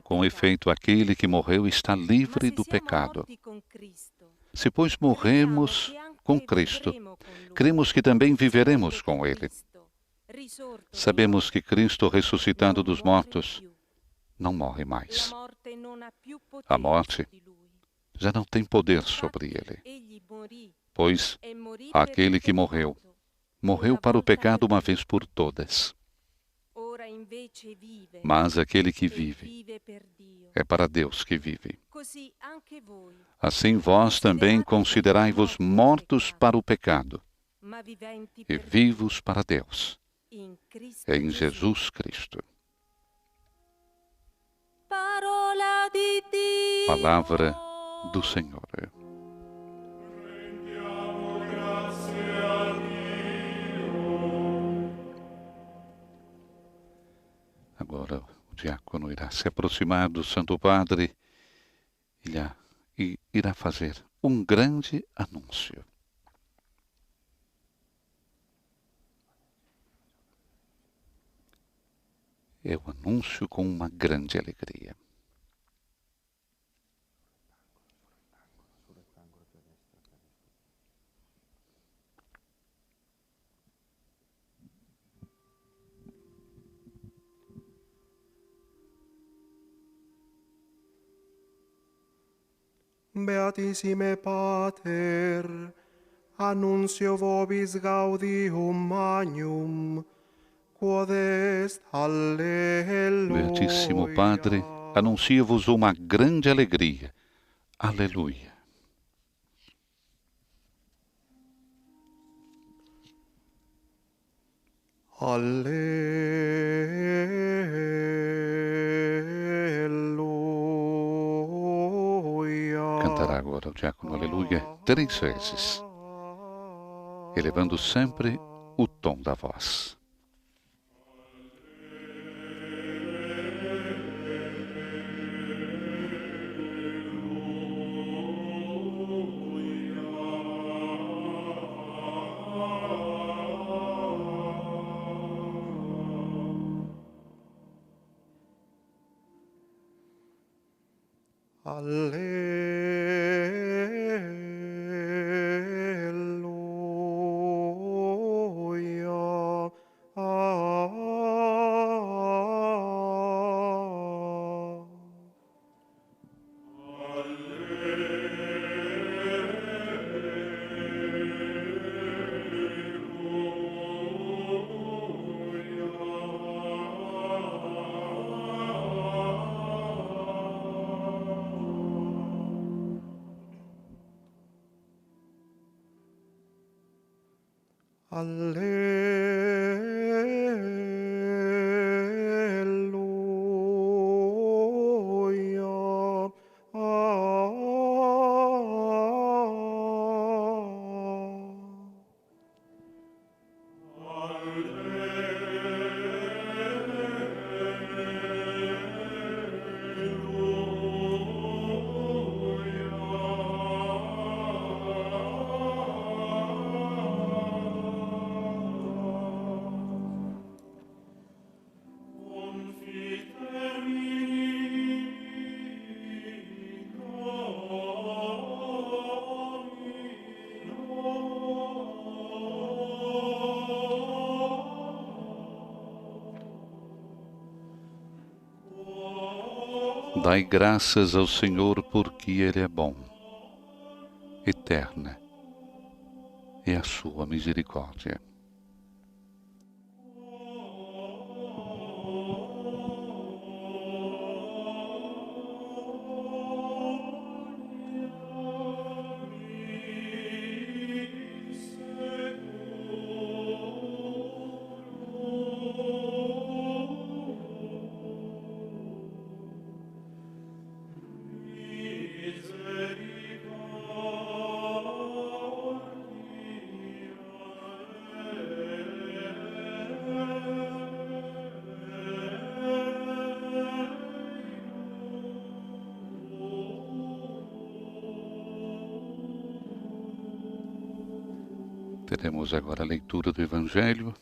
Com efeito, aquele que morreu está livre do pecado. Se, pois, morremos com Cristo, cremos que também viveremos com Ele. Sabemos que Cristo, ressuscitado dos mortos, não morre mais. A morte já não tem poder sobre Ele, pois aquele que morreu, morreu para o pecado uma vez por todas. Mas aquele que vive é para Deus que vive. Assim vós também considerai-vos mortos para o pecado e vivos para Deus, em Jesus Cristo. Palavra do Senhor. Agora o diácono irá se aproximar do Santo Padre e irá fazer um grande anúncio. É o anúncio com uma grande alegria. Beatissime Pater, annuncio vobis gaudium magnum, quod est alleluia. Beatíssimo Padre, anuncio-vos uma grande alegria. Aleluia. Cantará agora o diácono Aleluia 3 vezes, elevando sempre o tom da voz. Dai graças ao Senhor, porque Ele é bom, eterna e a sua misericórdia. Teremos agora a leitura do Evangelho.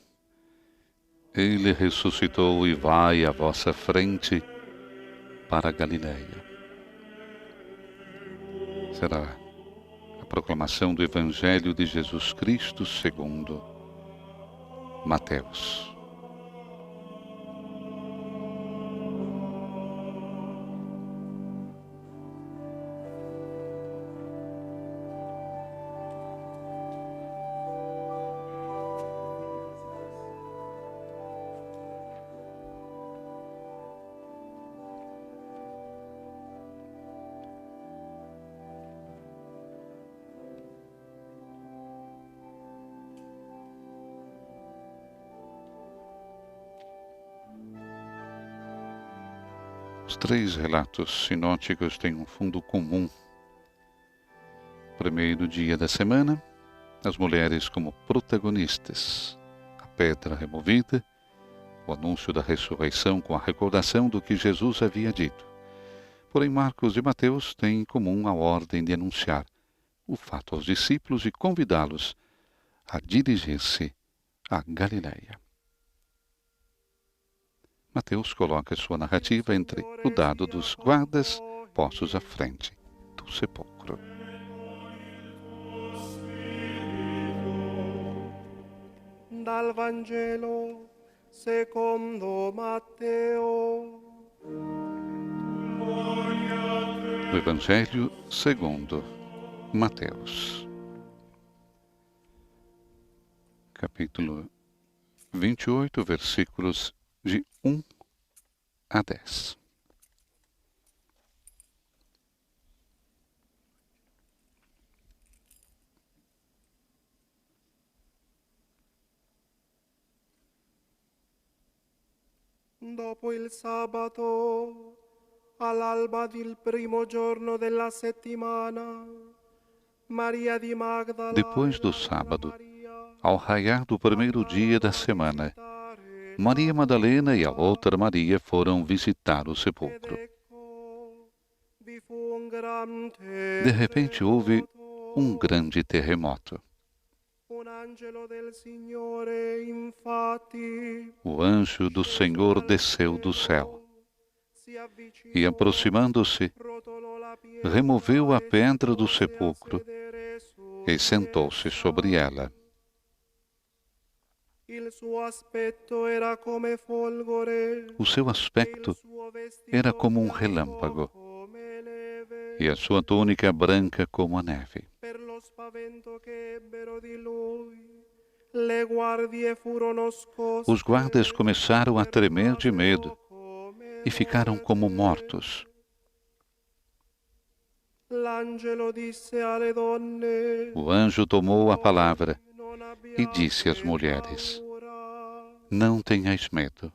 Ele ressuscitou e vai à vossa frente para a Galileia. Será a proclamação do Evangelho de Jesus Cristo segundo Mateus. Os três relatos sinóticos têm um fundo comum. Primeiro dia da semana, as mulheres como protagonistas, a pedra removida, o anúncio da ressurreição com a recordação do que Jesus havia dito. Porém, Marcos e Mateus têm em comum a ordem de anunciar o fato aos discípulos e convidá-los a dirigir-se à Galileia. Mateus coloca sua narrativa entre o dado dos guardas postos à frente do sepulcro. Dal Vangelo secondo Matteo. Do Evangelho segundo Mateus. Capítulo 28, versículos de 1 a 10. Dopo il sabato, all'alba del primo giorno della settimana, Maria di Magdala. Depois do sábado, ao raiar do primeiro dia da semana, Maria Madalena e a outra Maria foram visitar o sepulcro. De repente houve um grande terremoto. O anjo do Senhor desceu do céu e, aproximando-se, removeu a pedra do sepulcro e sentou-se sobre ela. O seu aspecto era como um relâmpago, e a sua túnica branca como a neve. Os guardas começaram a tremer de medo e ficaram como mortos. O anjo tomou a palavra e disse às mulheres: Não tenhais medo.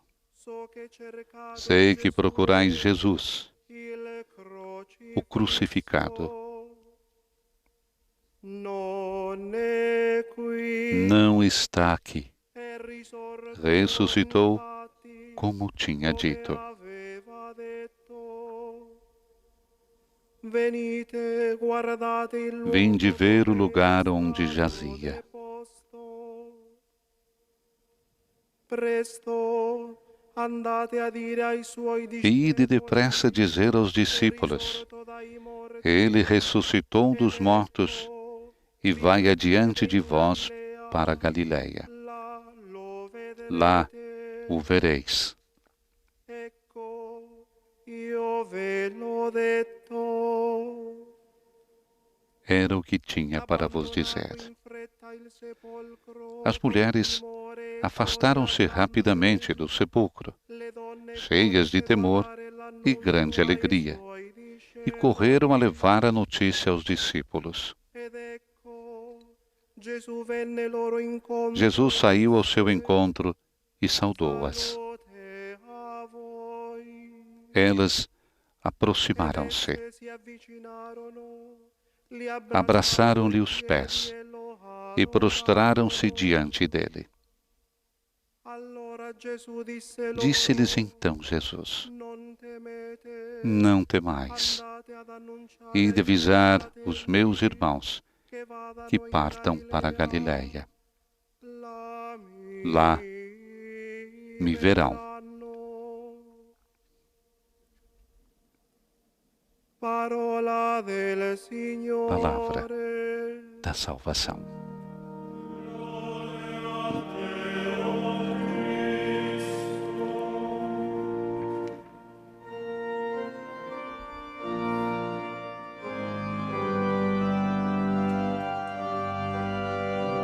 Sei que procurais Jesus, o crucificado. Não está aqui. Ressuscitou como tinha dito. Vinde ver o lugar onde jazia. E ide depressa dizer aos discípulos: Ele ressuscitou dos mortos e vai adiante de vós para a Galileia. Lá o vereis. Era o que tinha para vos dizer. As mulheres afastaram-se rapidamente do sepulcro, cheias de temor e grande alegria, e correram a levar a notícia aos discípulos. Jesus saiu ao seu encontro e saudou-as. Elas aproximaram-se, abraçaram-lhe os pés e prostraram-se diante dele. Disse-lhes então Jesus: Não temais, ide avisar os meus irmãos que partam para a Galileia. Lá me verão. Palavra da salvação.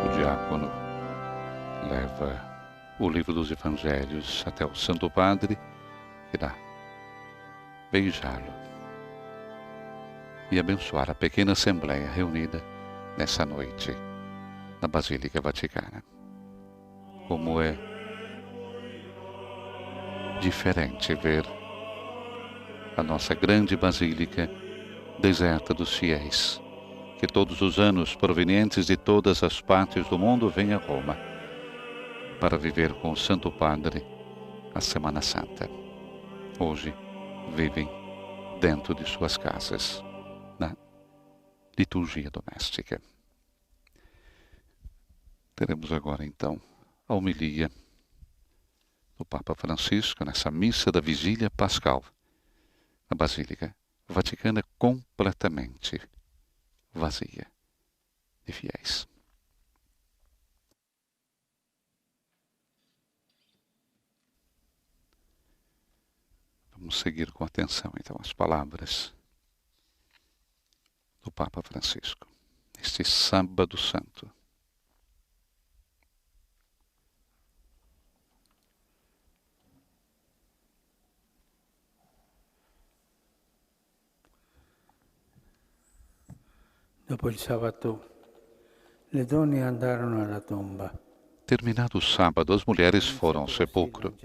O diácono leva o livro dos Evangelhos até o Santo Padre, que irá beijá-lo e abençoar a pequena assembleia reunida nessa noite na Basílica Vaticana. Como é diferente ver a nossa grande basílica deserta dos fiéis, que todos os anos, provenientes de todas as partes do mundo, vêm a Roma para viver com o Santo Padre a Semana Santa. Hoje vivem dentro de suas casas, na liturgia doméstica. Teremos agora, então, a homilia do Papa Francisco nessa missa da Vigília Pascal, na Basílica Vaticana completamente vazia de fiéis. Vamos seguir com atenção, então, as palavras do Papa Francisco, neste Sábado Santo. Dopo il sabato, le donne andarono alla tomba. Terminado o sábado, as mulheres foram ao sepulcro.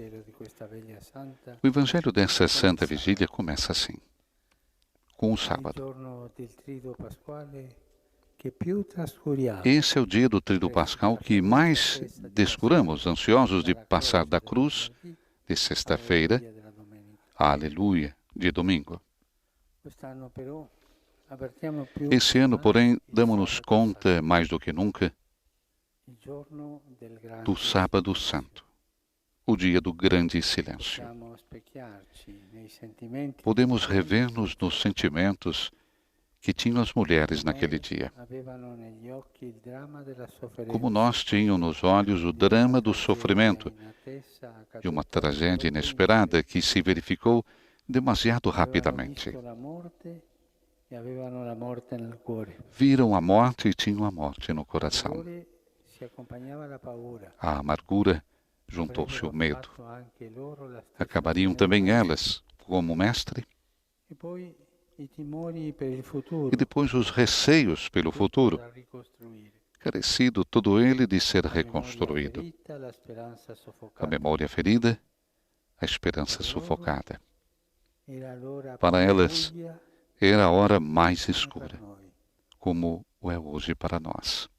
O Evangelho dessa Santa Vigília começa assim, com o sábado. Esse é o dia do Tríduo Pascal que mais descuramos, ansiosos de passar da cruz de sexta-feira a Aleluia de domingo. Esse ano, porém, damos-nos conta, mais do que nunca, do Sábado Santo, o dia do grande silêncio. Podemos rever-nos nos sentimentos que tinham as mulheres naquele dia. Como nós, tinham nos olhos o drama do sofrimento de uma tragédia inesperada que se verificou demasiado rapidamente. Viram a morte e tinham a morte no coração. A amargura juntou-se ao medo. Acabariam também elas, como mestre. E depois os receios pelo futuro, carecido todo ele de ser reconstruído. A memória ferida, a esperança sufocada. Para elas, era a hora mais escura, como o é hoje para nós.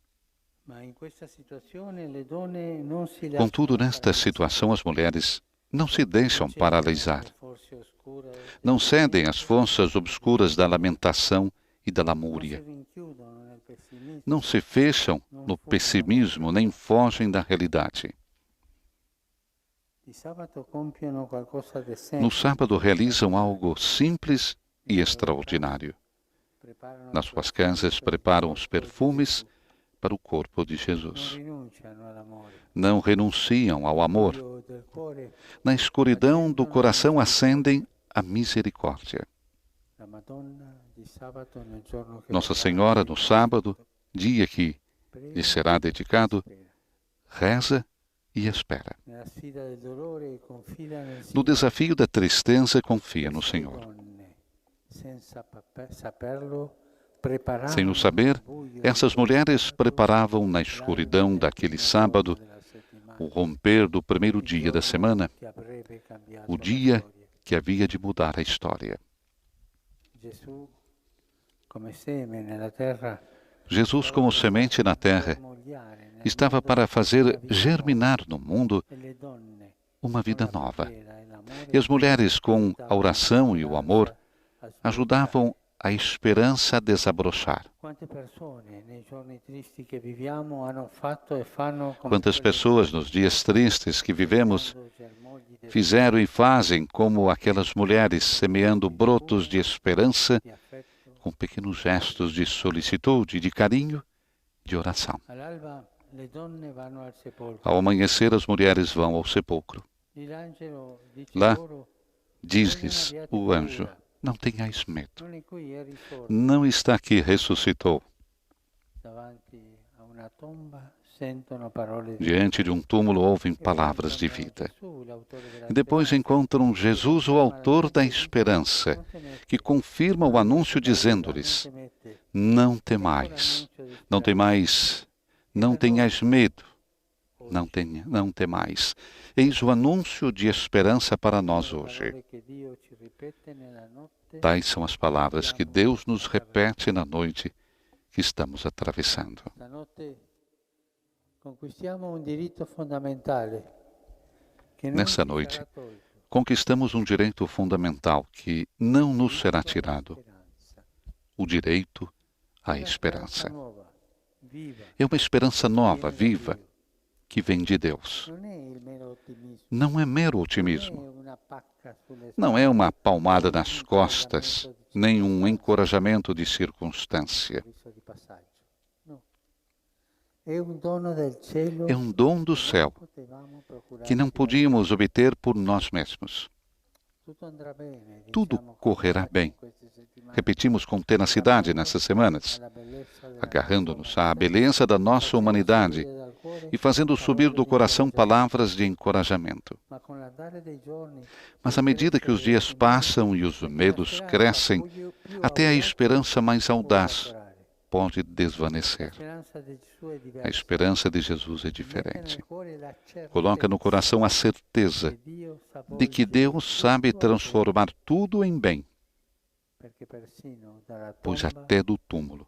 Contudo, nesta situação, as mulheres não se deixam paralisar. Não cedem às forças obscuras da lamentação e da lamúria. Não se fecham no pessimismo, nem fogem da realidade. No sábado realizam algo simples e extraordinário. Nas suas casas preparam os perfumes para o corpo de Jesus. Não renunciam ao amor. Na escuridão do coração acendem a misericórdia. Nossa Senhora, no sábado, dia que lhe será dedicado, reza e espera. Nella sfida del dolore confida nel No Signore. desafio da tristeza, confia no Senhor. Donne, senza saperlo, preparavano Sem o saber, nel buio essas mulheres preparavam na escuridão daquele sábado della settimana, o romper do primeiro dia da semana, che avrebbe cambiato o la dia storia. que havia de mudar a história. Gesù, come seme nella terra, Jesus, como semente na terra, germogliare nel estava mondo para fazer la vita germinar no mundo nuova. E le donne, uma vida con la nova. preghiera e l'amore, E as mulheres, com a oração e o amor, a sviluppare. ajudavam a esperança a desabrochar. Quante persone nei giorni tristi che viviamo hanno fatto e fanno come Quantas quelle pessoas nos dias tristes que vivemos quando germogli di fizeram e fazem como aquelas mulheres, semeando brotos de esperança affetto. com pequenos gestos de solicitude, de carinho, de oração. All'alba le donne vanno al sepolcro. Ao amanhecer, as mulheres vão ao sepulcro. Lì l'angelo dice Lá, loro, Diz-lhes o anjo: não tenhais medo. non è qui è risorto Não está aqui, ressuscitou. davanti a una tomba, sentono parole di Diante de um túmulo ouvem palavras de vida. E depois encontram Jesus, o autor da esperança, que confirma o anúncio dizendo-lhes: não temais, não temais, não tenhais medo, não temais. Eis o anúncio de esperança para nós hoje. Tais são as palavras que Deus nos repete na noite que estamos atravessando. Nessa noite, conquistamos um direito fundamental que não nos será tirado: o direito à esperança. É uma esperança nova, viva, que vem de Deus. Não é mero otimismo. Não é uma palmada nas costas, nem um encorajamento de circunstância. É um dom do céu que não podíamos obter por nós mesmos. Tudo correrá bem. Repetimos com tenacidade nessas semanas, agarrando-nos à beleza da nossa humanidade e fazendo subir do coração palavras de encorajamento. Mas à medida que os dias passam e os medos crescem, até a esperança mais audaz pode desvanecer. A esperança de Jesus é diferente. Coloca no coração a certeza de que Deus sabe transformar tudo em bem, pois até do túmulo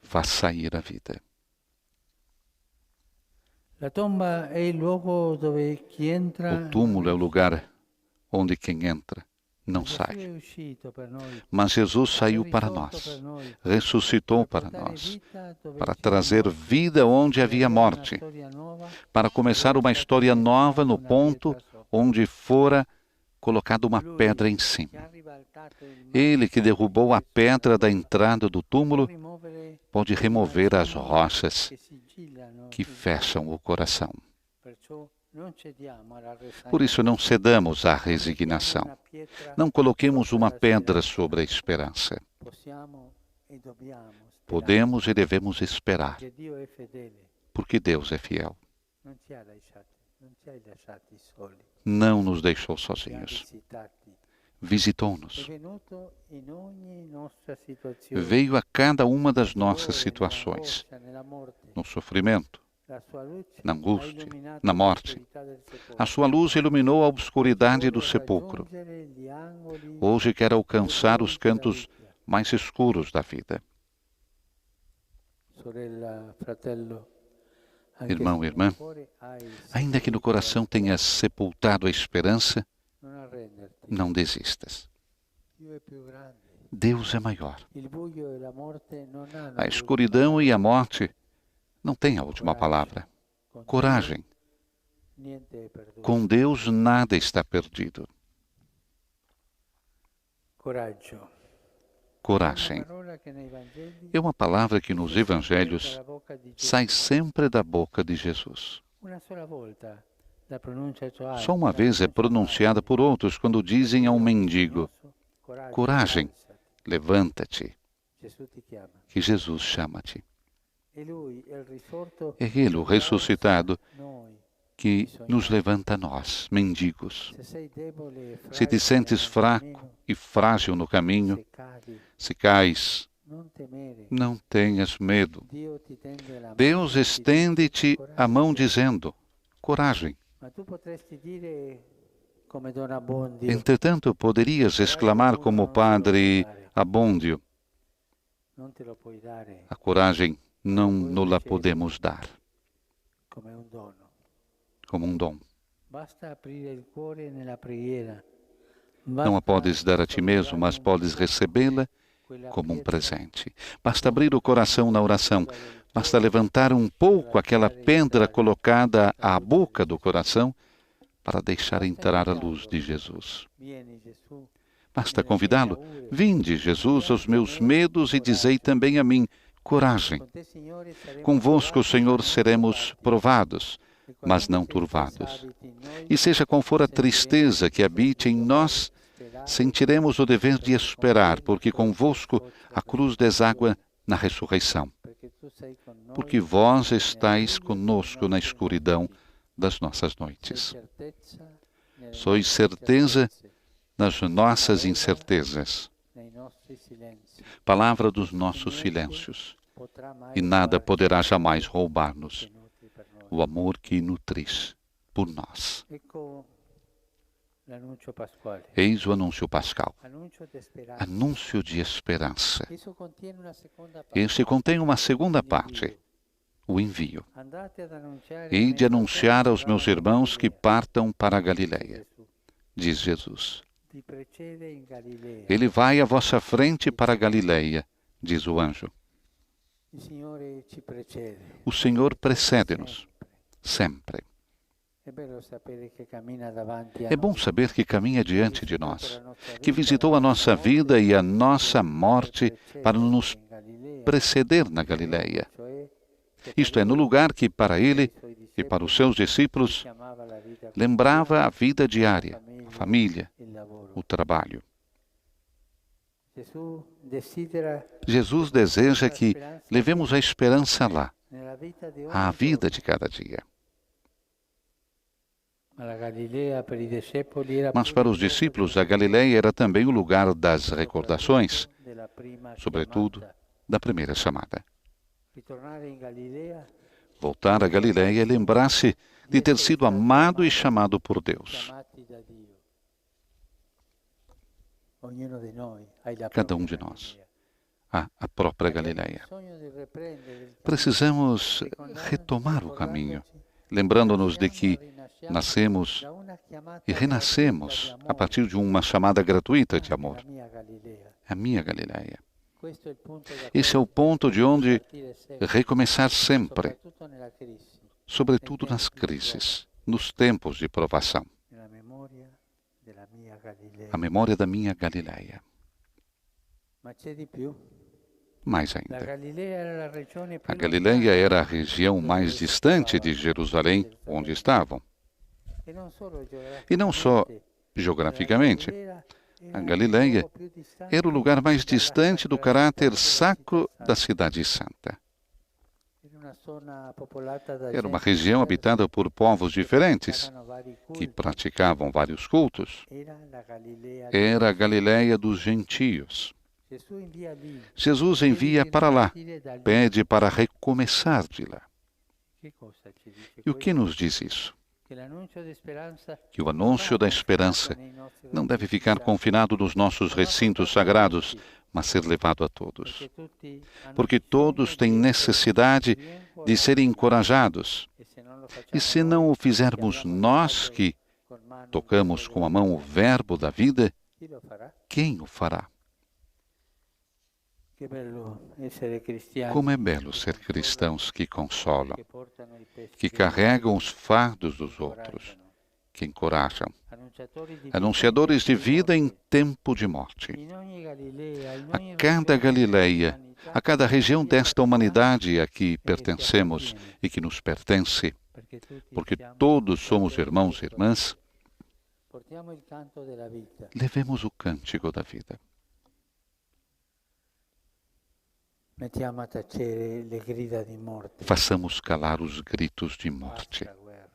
faz sair a vida. O túmulo é o lugar onde quem entra não sai. Mas Jesus saiu para nós, ressuscitou para nós, para trazer vida onde havia morte, para começar uma história nova no ponto onde fora colocada uma pedra em cima. Ele que derrubou a pedra da entrada do túmulo pode remover as rochas que fecham o coração. Por isso, não cedamos à resignação. Não coloquemos uma pedra sobre a esperança. Podemos e devemos esperar, porque Deus é fiel. Não nos deixou sozinhos. Visitou-nos. Veio a cada uma das nossas situações, no sofrimento, na angústia, na morte. A sua luz iluminou a obscuridade do sepulcro. Hoje quer alcançar os cantos mais escuros da vida. Irmão e irmã, ainda que no coração tenhas sepultado a esperança, não desistas. Deus é maior. A escuridão e a morte não têm a última palavra. Coragem. Com Deus nada está perdido. Coragem. É uma palavra que nos evangelhos sai sempre da boca de Jesus. Só uma vez é pronunciada por outros quando dizem a um mendigo: coragem, levanta-te, que Jesus chama-te. É Ele, o ressuscitado, que nos levanta a nós, mendigos. Se te sentes fraco e frágil no caminho, se cais, não tenhas medo. Deus estende-te a mão dizendo, coragem. Entretanto, poderias exclamar como o padre Abôndio, a coragem não nos-la podemos dar, como um dom. Não a podes dar a ti mesmo, mas podes recebê-la como um presente. Basta abrir o coração na oração, basta levantar um pouco aquela pedra colocada à boca do coração para deixar entrar a luz de Jesus. Basta convidá-lo. Vinde, Jesus, aos meus medos e dizei também a mim, coragem. Convosco, Senhor, seremos provados, mas não turvados. E seja qual for a tristeza que habite em nós, sentiremos o dever de esperar, porque convosco a cruz deságua na ressurreição. Porque vós estáis conosco na escuridão das nossas noites. Sois certeza nas nossas incertezas, palavra dos nossos silêncios, e nada poderá jamais roubar-nos o amor que nutris por nós. Eis o anúncio pascal, anúncio de esperança. Este contém uma segunda parte, o envio. Hei de anunciar aos meus irmãos que partam para a Galileia, diz Jesus. Ele vai à vossa frente para a Galileia, diz o anjo. O Senhor precede-nos, sempre. É bom saber que caminha diante de nós, que visitou a nossa vida e a nossa morte para nos preceder na Galileia. Isto é, no lugar que para ele e para os seus discípulos lembrava a vida diária, a família, o trabalho. Jesus deseja que levemos a esperança lá, à vida de cada dia. Mas para os discípulos, a Galileia era também o lugar das recordações, sobretudo da primeira chamada. Voltar à Galileia é lembrar-se de ter sido amado e chamado por Deus. Cada um de nós há a própria Galileia. Precisamos retomar o caminho, lembrando-nos de que nascemos e renascemos a partir de uma chamada gratuita de amor. A minha Galileia. Esse é o ponto de onde recomeçar sempre, sobretudo nas crises, nos tempos de provação. A memória da minha Galileia. Mais ainda. A Galileia era a região mais distante de Jerusalém, onde estavam. E não só geograficamente. A Galileia era o lugar mais distante do caráter sacro da Cidade Santa. Era uma região habitada por povos diferentes, que praticavam vários cultos. Era a Galileia dos gentios. Jesus envia para lá, pede para recomeçar de lá. E o que nos diz isso? Que o anúncio da esperança não deve ficar confinado nos nossos recintos sagrados, mas ser levado a todos. Porque todos têm necessidade de serem encorajados. E se não o fizermos nós que tocamos com a mão o verbo da vida, quem o fará? Como é belo ser cristãos que consolam, que carregam os fardos dos outros, que encorajam, anunciadores de vida em tempo de morte. A cada Galileia, a cada região desta humanidade a que pertencemos e que nos pertence, porque todos somos irmãos e irmãs, levemos o cântico da vida. Mettiamo a tacere le grida di morte. Façamos calar os gritos de morte. Basta guerre.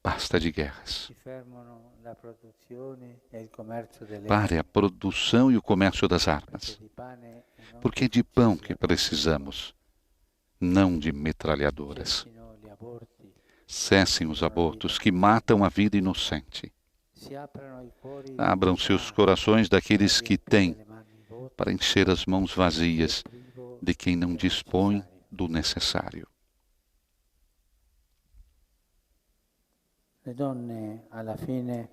Basta de guerras. Si fermano la produzione e il commercio delle Pare a produção e o comércio das armas. di pane e non Porque é de pão que precisamos, não de metralhadoras. cessino gli aborti. Cessem os abortos que matam a vida inocente. Si aprano i cuori Abram-se os corações daqueles que têm, le mani vuote, para encher as mãos vazias privo de quem não dispõe do necessário. Le donne alla fine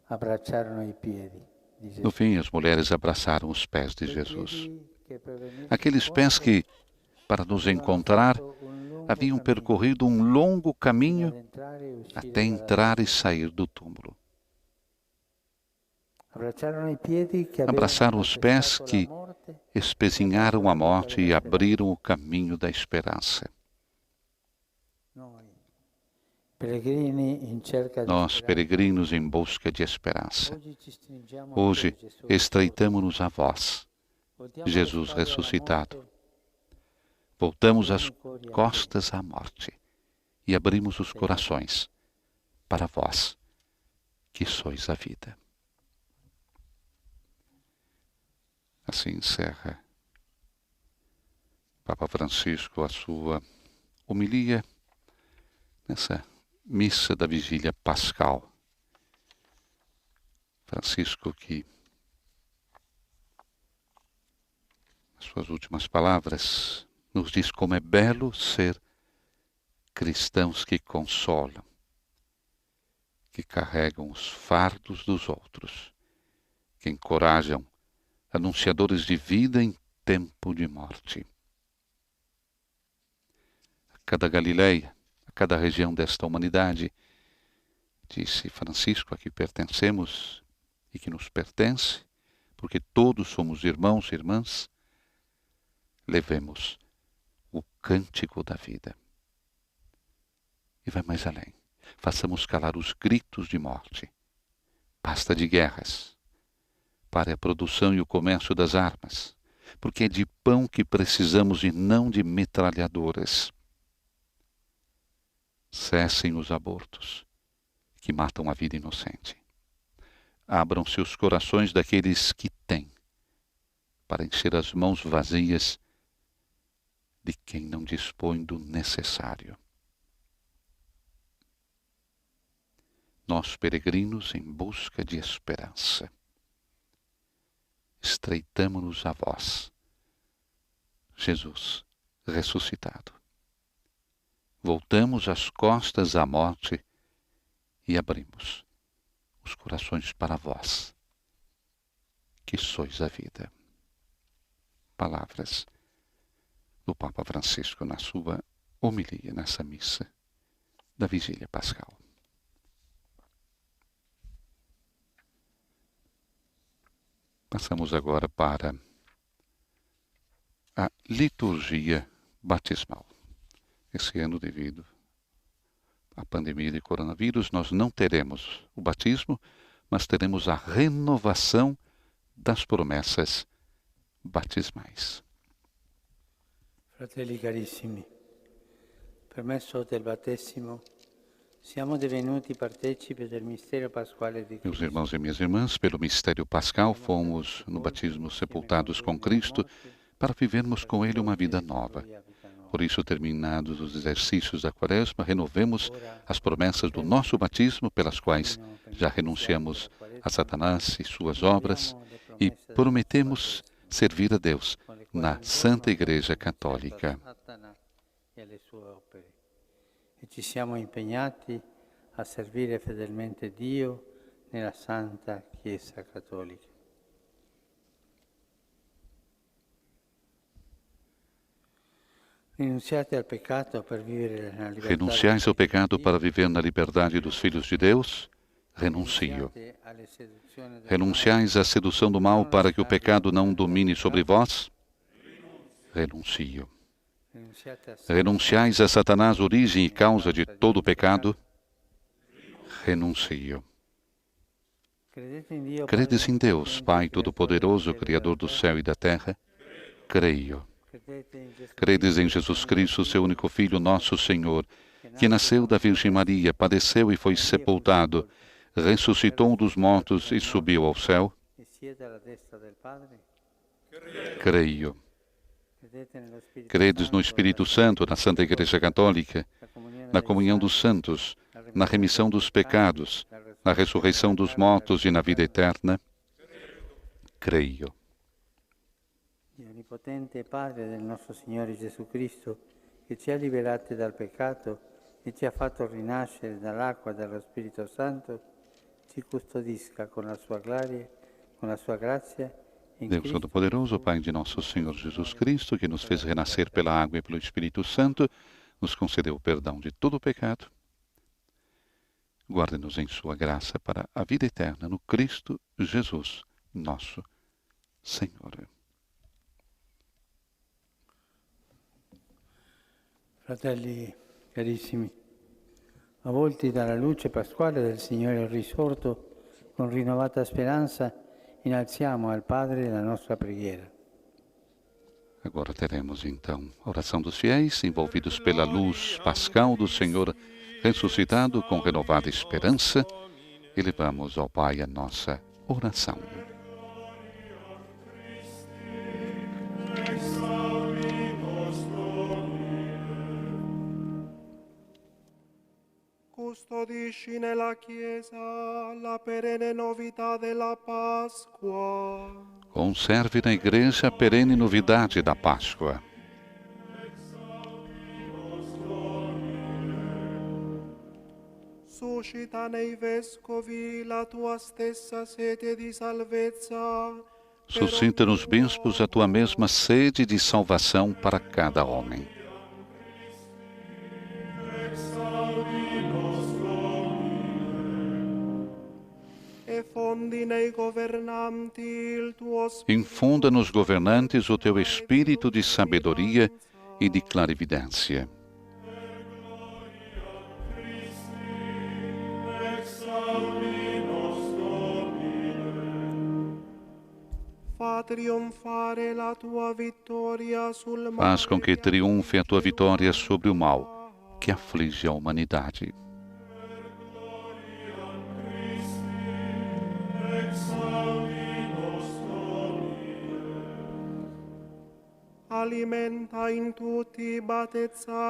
abbracciarono i piedi di Gesù. No fim, as mulheres abraçaram os pés de Quei Jesus. piedi che per venirci Aqueles pés que, para nos encontrar, haviam percorrido um longo caminho até entrar e sair do túmulo. Abraçaram os pés que espezinharam a morte e abriram o caminho da esperança. Nós, peregrinos em busca de esperança, hoje estreitamo-nos a vós, Jesus ressuscitado. Voltamos as costas à morte e abrimos os corações para vós, que sois a vida. Assim encerra Papa Francisco a sua homilia nessa missa da vigília pascal. Francisco que, nas suas últimas palavras, nos diz como é belo ser cristãos que consolam, que carregam os fardos dos outros, que encorajam anunciadores de vida em tempo de morte. A cada Galileia, a cada região desta humanidade, disse Francisco, a que pertencemos e que nos pertence, porque todos somos irmãos e irmãs, levemos o cântico da vida. E vai mais além. Façamos calar os gritos de morte. Basta de guerras. Para a produção e o comércio das armas. Porque é de pão que precisamos e não de metralhadoras. Cessem os abortos que matam a vida inocente. Abram-se os corações daqueles que têm, para encher as mãos vazias de quem não dispõe do necessário. Nós, peregrinos em busca de esperança, estreitamo-nos a vós, Jesus ressuscitado. Voltamos as costas à morte e abrimos os corações para vós, que sois a vida. Palavras do Papa Francisco na sua homilia, nessa missa da Vigília Pascal. Passamos agora para a liturgia batismal. Esse ano, devido à pandemia de coronavírus, nós não teremos o batismo, mas teremos a renovação das promessas batismais. Fratelli carissimi, per messo del battesimo siamo divenuti partecipi del mistero pasquale di Meus Cristo. irmãos e minhas irmãs, pelo mistério pascal, fomos no batismo sepultados com Cristo para vivermos com Ele uma vida nova. Por isso, terminados os exercícios da Quaresma, renovemos as promessas do nosso batismo, pelas quais já renunciamos a Satanás e suas obras e prometemos servir a Deus na Santa Igreja Católica. E ci siamo impegnati a servire fedelmente Dio nella Santa Chiesa Cattolica. Rinunciate al peccato per vivere nella libertà. Renunciais ao pecado para viver na liberdade dos filhos de Deus? Renuncio. Renunciais à sedução do mal para que o pecado não domine sobre vós? Renuncio. Renunciais a Satanás, origem e causa de todo o pecado? Renuncio. Credes em Deus, Pai Todo-Poderoso, Criador do céu e da terra? Creio. Credes em Jesus Cristo, seu único Filho, nosso Senhor, que nasceu da Virgem Maria, padeceu e foi sepultado, ressuscitou dos mortos e subiu ao céu? Creio. Credes no Espírito Santo, na Santa Igreja Católica, na comunhão dos santos, na remissão dos pecados, na ressurreição dos mortos e na vida eterna? Creio. Dio Onnipotente Padre del nostro Signore Gesù Cristo, che ci ha liberati dal peccato e ci ha fatto rinascere dall'acqua e dallo Spirito Santo, ci custodisca con la sua grazia. Deus Todo-Poderoso, Pai de nosso Senhor Jesus Cristo, que nos fez renascer pela água e pelo Espírito Santo, nos concedeu o perdão de todo o pecado. Guarde-nos em sua graça para a vida eterna no Cristo Jesus, nosso Senhor. Fratelli carissimi, avvolti dalla luce pasquale del Signore risorto, con rinnovata speranza, innalziamo al Padre la nostra preghiera. Agora teremos então a oração dos fiéis, envolvidos pela luz pascal do Senhor ressuscitado com renovada esperança, e levamos ao Pai a nossa oração. Custodisci nella Chiesa la perenne novità della Pasqua. Conserve na Igreja a perene novidade da Páscoa. Suscita nei vescovi la tua stessa sete di salvezza. Suscita nos bispos a tua mesma sede de salvação para cada homem. Infunda nos governantes o teu espírito de sabedoria e de clarividência. Faz com que triunfe a tua vitória sobre o mal que aflige a humanidade.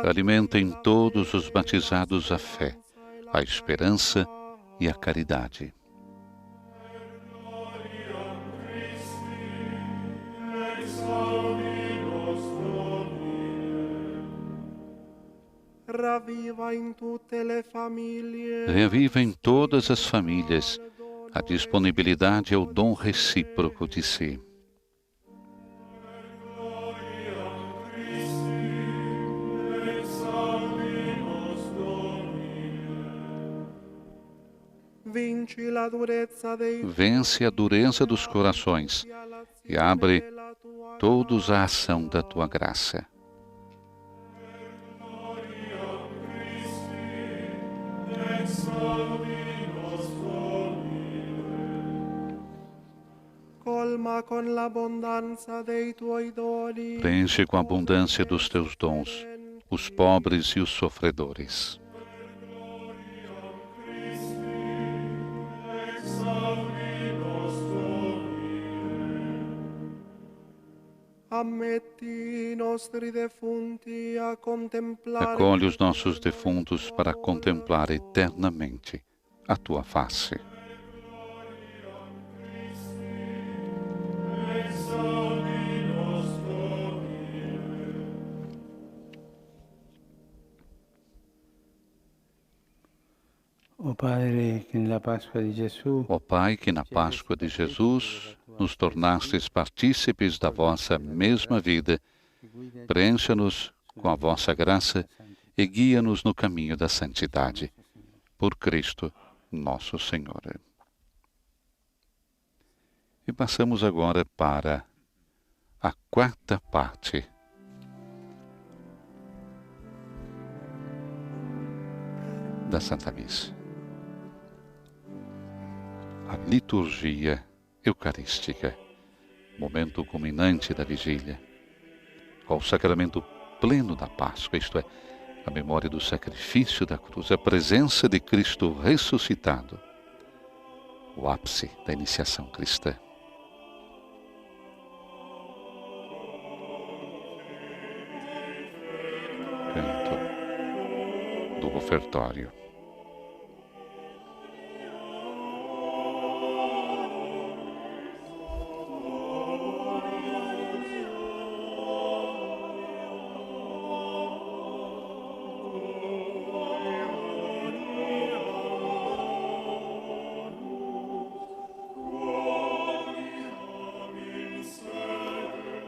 Alimenta em todos os batizados a fé, a esperança e a caridade. Reaviva em todas as famílias a disponibilidade ao dom recíproco de si. Vence a dureza dos corações e abre todos à ação da tua graça. Preenche com a abundância dos teus dons os pobres e os sofredores. Acolhe os nossos defuntos para contemplar eternamente a tua face. Ó Pai, que na Páscoa de Jesus nos tornastes partícipes da vossa mesma vida, preencha-nos com a vossa graça e guia-nos no caminho da santidade. Por Cristo, nosso Senhor. E passamos agora para a quarta parte da Santa Missa. A liturgia eucarística, momento culminante da vigília, ao sacramento pleno da Páscoa, isto é, a memória do sacrifício da cruz, a presença de Cristo ressuscitado, o ápice da iniciação cristã. Canto do ofertório.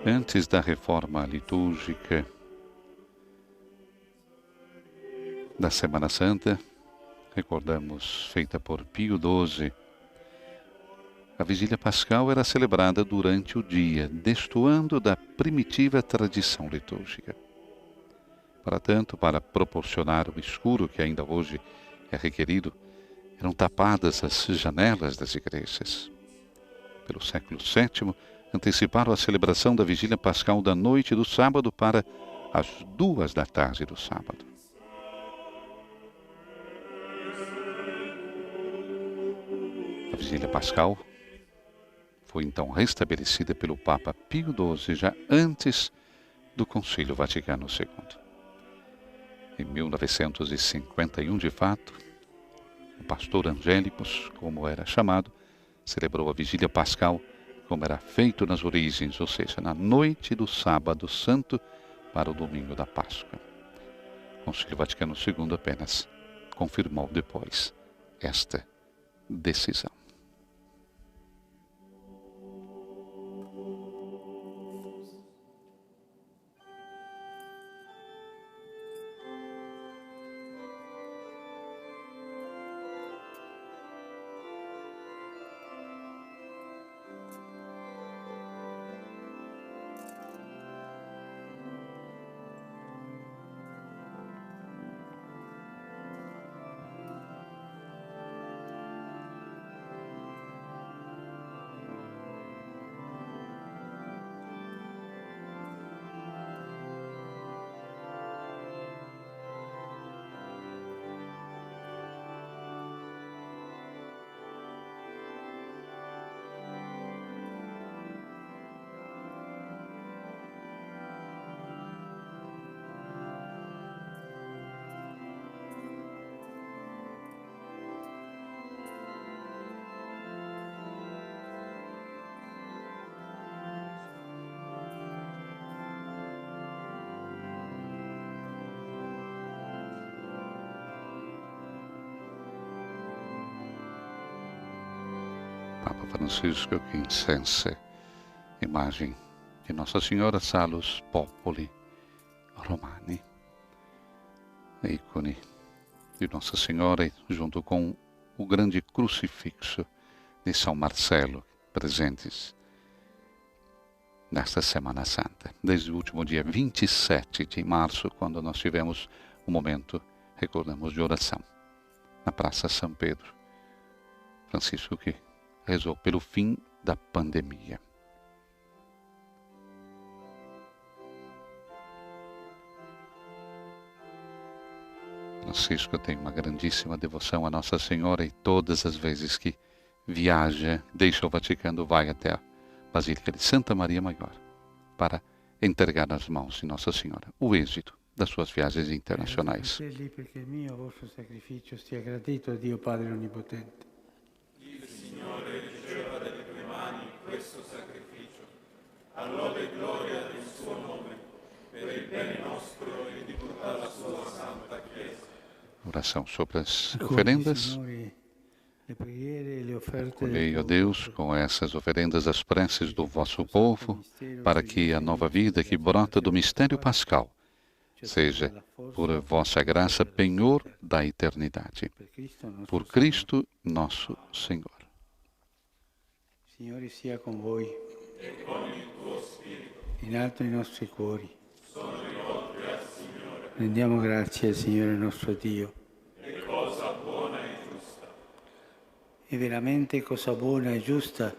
Antes da reforma litúrgica da Semana Santa, recordamos, feita por Pio XII, a Vigília Pascal era celebrada durante o dia, destoando da primitiva tradição litúrgica. Para tanto, para proporcionar o escuro que ainda hoje é requerido, eram tapadas as janelas das igrejas. Pelo século VII, anteciparam a celebração da Vigília Pascal da noite do sábado para as 2 da tarde do sábado. A Vigília Pascal foi então restabelecida pelo Papa Pio XII já antes do Concílio Vaticano II. Em 1951, de fato, o pastor Angélicos, como era chamado, celebrou a Vigília Pascal como era feito nas origens, ou seja, na noite do sábado santo para o domingo da Páscoa. O Concílio Vaticano II apenas confirmou depois esta decisão. Papa Francisco que incensa a imagem de Nossa Senhora Salus Populi Romani, ícone de Nossa Senhora junto com o grande crucifixo de São Marcelo, presentes nesta Semana Santa, desde o último dia 27 de março, quando nós tivemos um momento, recordamos, de oração na Praça São Pedro. Francisco que rezou pelo fim da pandemia. Francisco tem uma grandíssima devoção a Nossa Senhora e todas as vezes que viaja, deixa o Vaticano, vai até a Basílica de Santa Maria Maior para entregar nas mãos de Nossa Senhora o êxito das suas viagens internacionais. Perché il mio vostro sacrificio sia gradito a Dio Padre Onnipotente. Il Signore riceva dalle tue mani questo sacrificio, a lode e gloria del suo nome, per il bene nostro e di tutta la sua santa Chiesa. Oração sobre as oferendas. Acolhei, ó Deus, com essas oferendas as preces do vosso povo, para que a nova vida que brota do mistério pascal seja, por vossa graça, penhor da eternidade. Por Cristo nosso Senhor. Signore sia con voi e con il tuo spirito. In alto i nostri cuori. Sono rivolti al Signore. Rendiamo grazie al Signore nostro Dio. È cosa buona e giusta. È veramente cosa buona e giusta.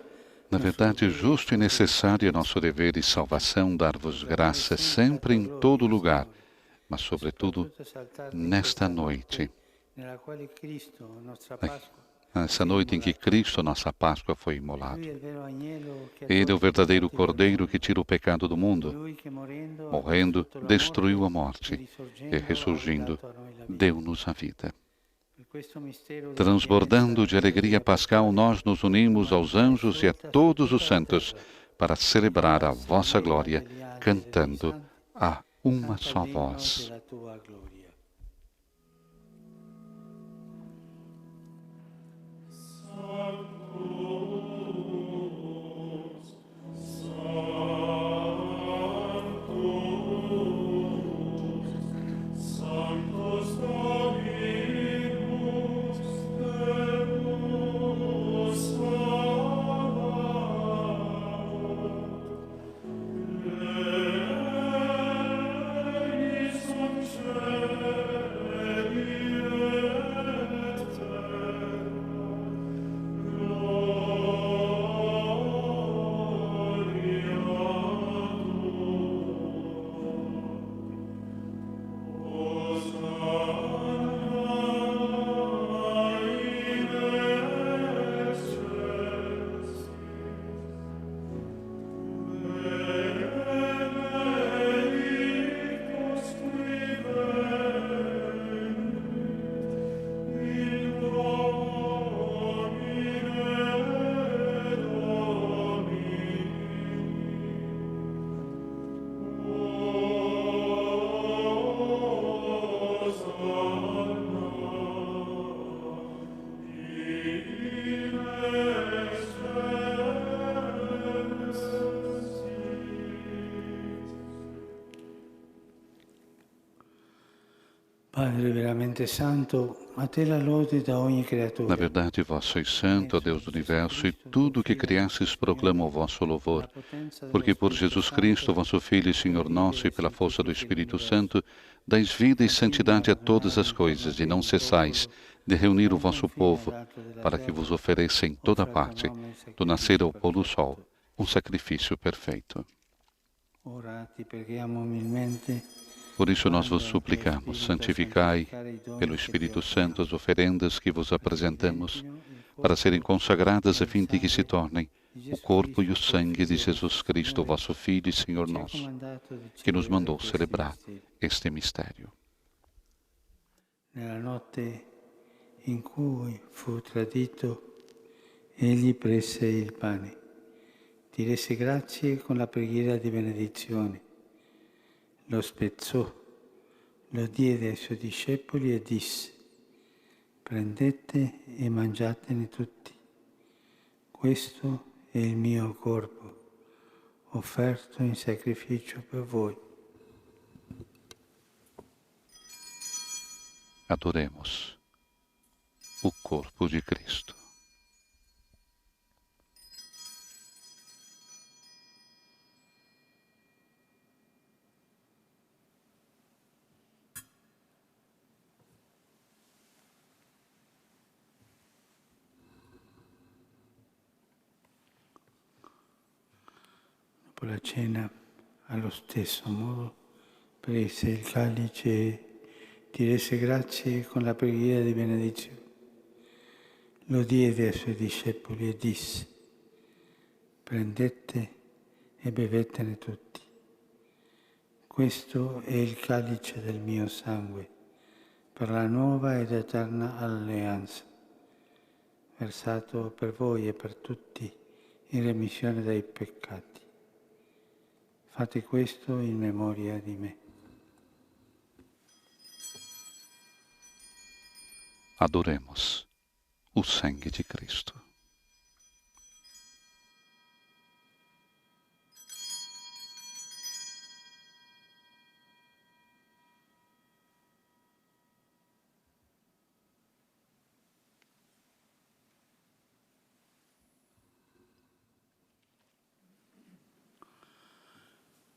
Na verdade, justo e necessário é nosso dever e salvação dar-vos graça sempre em todo lugar, mas sobretudo nesta noite. Nessa noite em que Cristo, nossa Páscoa, foi imolado. Ele é o verdadeiro Cordeiro que tira o pecado do mundo. Morrendo, destruiu a morte e, ressurgindo, deu-nos a vida. Transbordando de alegria pascal, nós nos unimos aos anjos e a todos os santos para celebrar a vossa glória, cantando a uma só voz. Padre veramente santo, a te la lode da ogni creatura. Na verdade, vós sois santo, ó Deus do universo, e tudo o que criastes proclama o vosso louvor. Porque por Jesus Cristo, vosso Filho e Senhor nosso, e pela força do Espírito Santo, dais vida e santidade a todas as coisas, e não cessais de reunir o vosso povo, para que vos ofereça em toda parte, do nascer ao pôr do sol, um sacrifício perfeito. Ora ti preghiamo umilmente. Por isso nós vos suplicamos, santificai pelo Espírito Santo as oferendas que vos apresentamos, para serem consagradas a fim de que se tornem o corpo e o sangue de Jesus Cristo, vosso Filho e Senhor nosso, que nos mandou celebrar este mistério. Nella notte in cui fu tradito, egli prese il pane, ti rese grazie con la preghiera di benedizione, lo spezzò, lo diede ai suoi discepoli e disse: prendete e mangiatene tutti. Questo è il mio corpo, offerto in sacrificio per voi. Adoremos o corpo de Cristo. Dopo la cena, allo stesso modo, prese il calice e ti rese grazie con la preghiera di benedizione. Lo diede ai suoi discepoli e disse: prendete e bevetene tutti. Questo è il calice del mio sangue, per la nuova ed eterna alleanza, versato per voi e per tutti in remissione dei peccati. Fate questo in memoria di me. Adoremos o sangue de Cristo.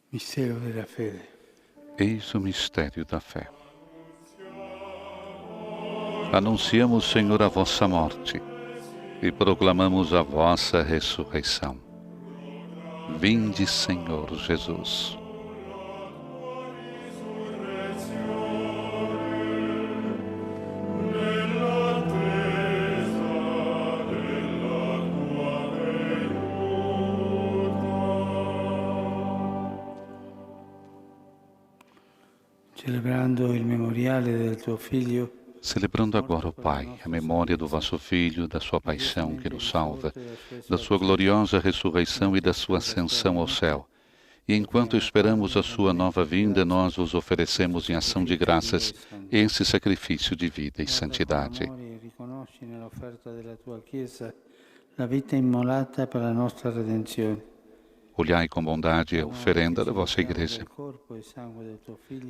Mistero della fede. Eis o mistério da fé. Anunciamos, Senhor, a vossa morte e proclamamos a vossa ressurreição. Vinde, Senhor Jesus. Celebrando agora, ó Pai, a memória do vosso Filho, da sua paixão que nos salva, da sua gloriosa ressurreição e da sua ascensão ao céu. E enquanto esperamos a sua nova vinda, nós vos oferecemos em ação de graças esse sacrifício de vida e santidade. Olhai com bondade a oferenda da vossa Igreja.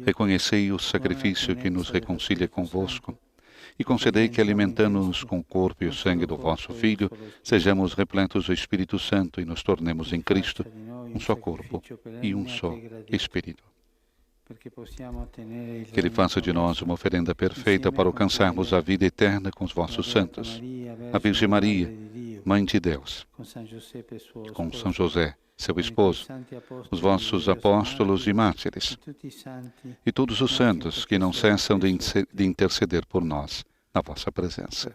Reconhecei o sacrifício que nos reconcilia convosco e concedei que, alimentando-nos com o corpo e o sangue do vosso Filho, sejamos repletos do Espírito Santo e nos tornemos em Cristo um só corpo e um só Espírito. Que Ele faça de nós uma oferenda perfeita para alcançarmos a vida eterna com os vossos santos, a Virgem Maria, Mãe de Deus, com São José, seu esposo, os vossos apóstolos e mártires, e todos os santos que não cessam de interceder por nós na vossa presença.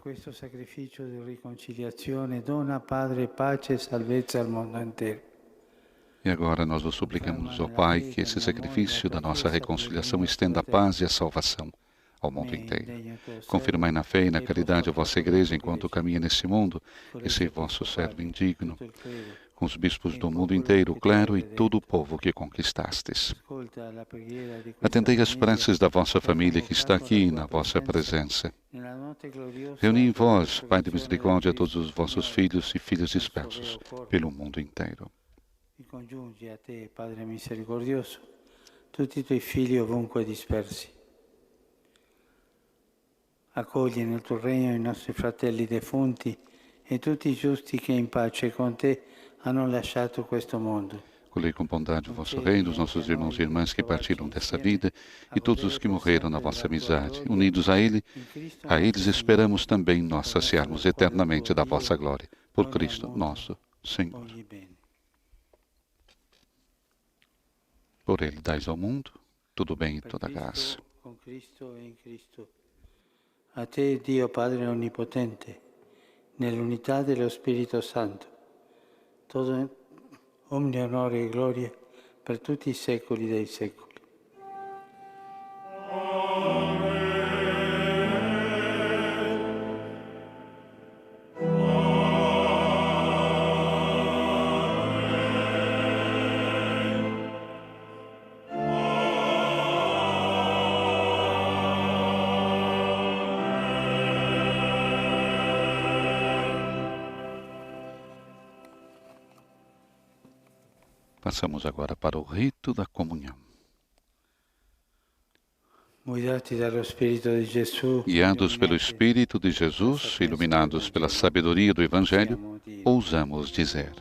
E agora nós vos suplicamos, ó Pai, que esse sacrifício da nossa reconciliação estenda a paz e a salvação ao mundo inteiro. Confirmai na fé e na caridade a vossa Igreja enquanto caminha neste mundo, e sei vosso servo indigno, com os bispos do mundo inteiro, o clero e todo o povo que conquistastes. Atendei as preces da vossa família que está aqui na vossa presença. Reuni em vós, Pai de misericórdia, todos os vossos filhos e filhas dispersos pelo mundo inteiro. E congiungi a te, Padre misericordioso, tutti i tuoi figli ovunque dispersi. Accogli nel tuo regno i nostri fratelli defunti e tutti i giusti che in pace con te hanno lasciato questo mondo. Acolhei com bondade o vosso reino, os nossos irmãos e irmãs que partiram desta vida e todos os que morreram na vossa amizade. Unidos a eles esperamos também nós saciarmos eternamente da vossa glória. Por Cristo nosso Senhor. Por Ele dais ao mundo tudo bem e toda graça. Com Cristo e in Cristo. A te, Dio Padre Onnipotente, nell'unità dello Spirito Santo, todo omni onore e gloria per tutti i secoli dei secoli. Passamos agora para o rito da comunhão. Guiados pelo Espírito de Jesus, iluminados pela sabedoria do Evangelho, ousamos dizer: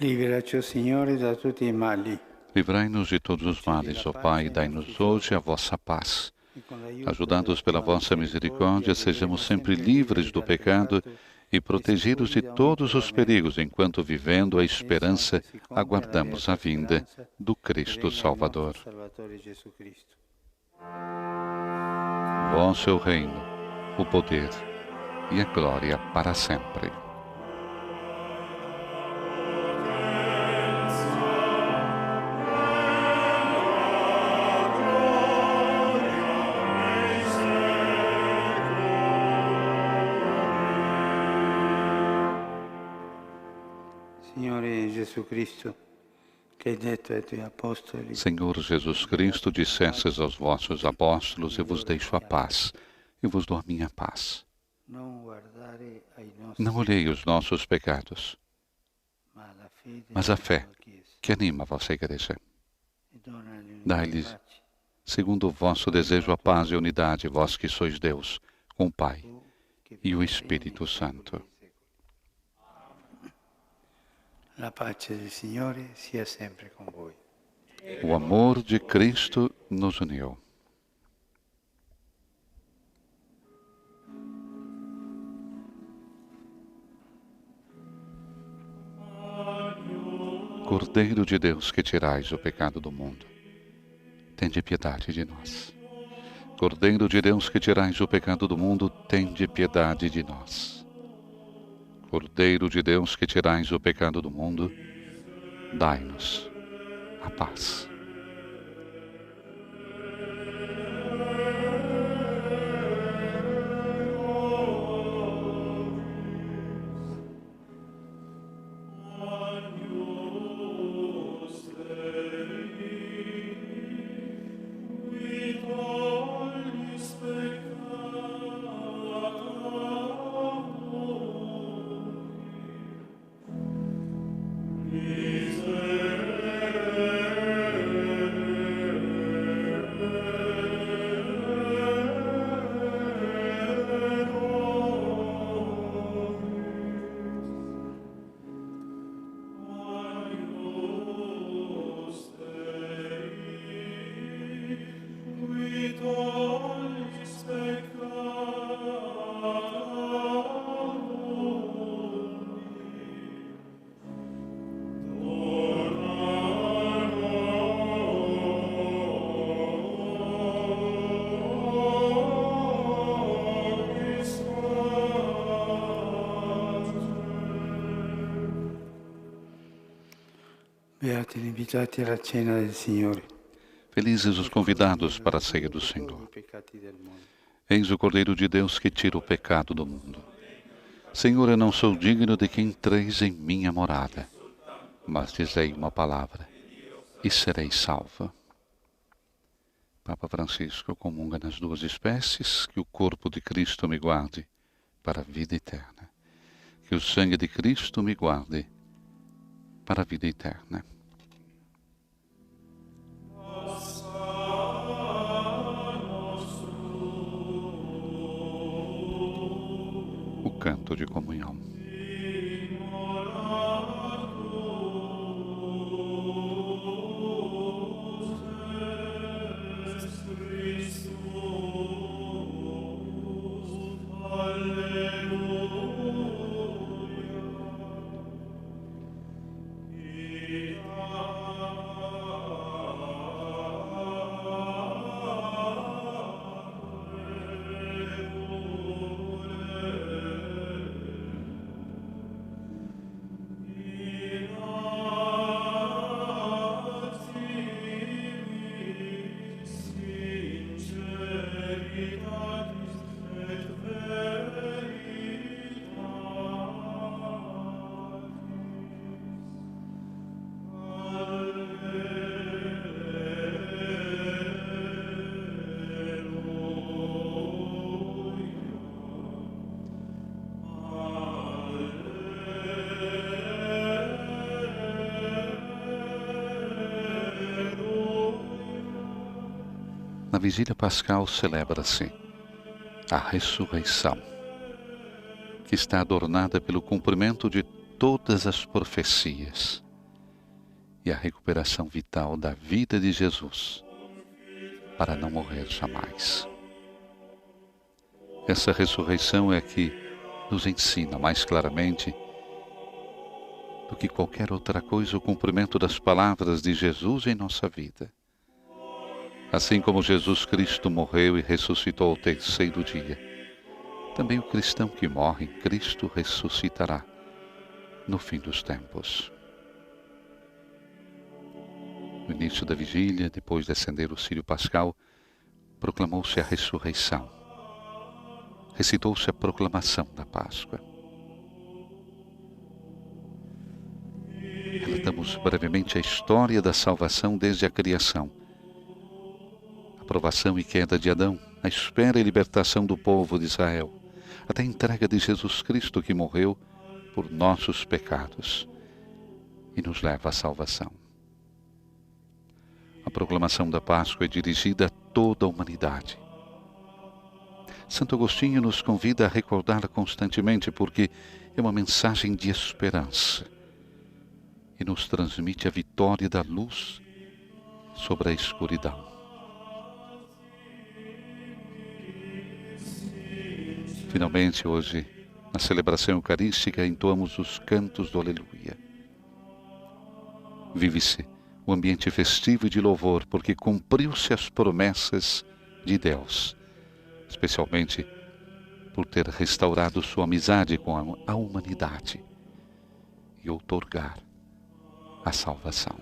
Liberaci, Signore, da tutti i mali. Livrai-nos de todos os males, ó Pai, e dai-nos hoje a vossa paz. Ajudados pela vossa misericórdia, sejamos sempre livres do pecado e protegidos de todos os perigos, enquanto, vivendo a esperança, aguardamos a vinda do Cristo Salvador. vosso é o reino, o poder e a glória para sempre. Signore Gesù Cristo, che hai detto ai tuoi apostoli, Senhor Jesus Cristo, dissestes aos vossos apóstolos: eu vos deixo a paz, eu vos dou a minha paz. Não olhei os nossos pecados, mas a fé que anima a vossa Igreja. Dai-lhes, segundo o vosso desejo, a paz e a unidade, vós que sois Deus, com o Pai e o Espírito Santo. La pace del Signore sia sempre con voi. O amor de Cristo nos uniu. Cordeiro de Deus, que tirais o pecado do mundo, tende piedade de nós. Cordeiro de Deus, que tirais o pecado do mundo, tende piedade de nós. Cordeiro de Deus, que tirais o pecado do mundo, dai-nos a paz. Beati gli invitati alla cena del Signore. Felizes os convidados para a ceia do Senhor. Eis o Cordeiro de Deus que tira o pecado do mundo. Senhor, eu não sou digno de que entreis em minha morada, mas dizei uma palavra e serei salva. Papa Francisco comunga nas duas espécies: que o corpo de Cristo me guarde para a vida eterna, que o sangue de Cristo me guarde para a vida eterna. O canto de comunhão. Na vigília pascal celebra-se a ressurreição, que está adornada pelo cumprimento de todas as profecias e a recuperação vital da vida de Jesus para não morrer jamais. Essa ressurreição é que nos ensina mais claramente do que qualquer outra coisa o cumprimento das palavras de Jesus em nossa vida. Assim como Jesus Cristo morreu e ressuscitou ao terceiro dia, também o cristão que morre em Cristo ressuscitará no fim dos tempos. No início da vigília, depois de acender o círio pascal, proclamou-se a ressurreição. Recitou-se a proclamação da Páscoa. Relatamos brevemente a história da salvação desde a criação, a provação e queda de Adão, a espera e libertação do povo de Israel, até a entrega de Jesus Cristo que morreu por nossos pecados e nos leva à salvação. A proclamação da Páscoa é dirigida a toda a humanidade. Santo Agostinho nos convida a recordá-la constantemente porque é uma mensagem de esperança e nos transmite a vitória da luz sobre a escuridão. Finalmente, hoje, na celebração eucarística, entoamos os cantos do Aleluia. Vive-se o ambiente festivo e de louvor, porque cumpriu-se as promessas de Deus, especialmente por ter restaurado sua amizade com a humanidade e outorgar a salvação.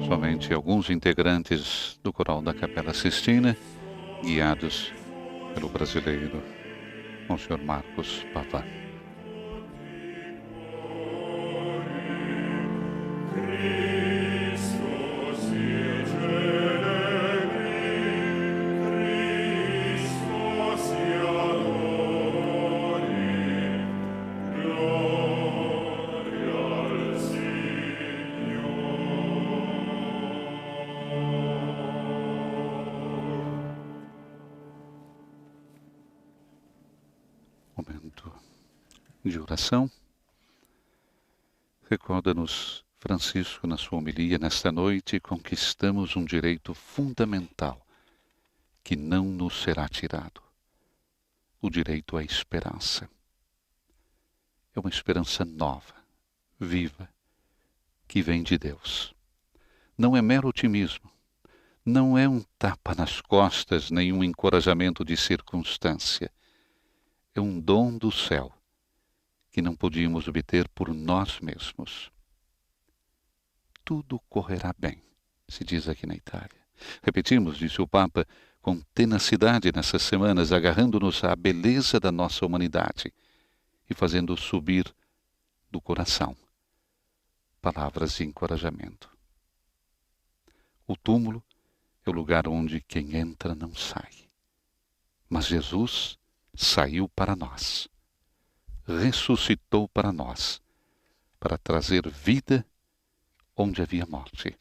Somente alguns integrantes do coral da Capela Sistina, guiados pelo brasileiro Monsenhor Marcos Pavá. Momento de oração. Recorda-nos, Francisco, na sua homilia, nesta noite, conquistamos um direito fundamental que não nos será tirado. O direito à esperança. É uma esperança nova, viva, que vem de Deus. Não é mero otimismo, não é um tapa nas costas, nem um encorajamento de circunstância. É um dom do céu que não podíamos obter por nós mesmos. tudo correrá bem, se diz aqui na Itália. Repetimos, disse o Papa, com tenacidade nessas semanas, agarrando-nos à beleza da nossa humanidade e fazendo subir do coração palavras de encorajamento. O túmulo é o lugar onde quem entra não sai. Mas Jesus saiu para nós, ressuscitou para nós, para trazer vida onde havia morte,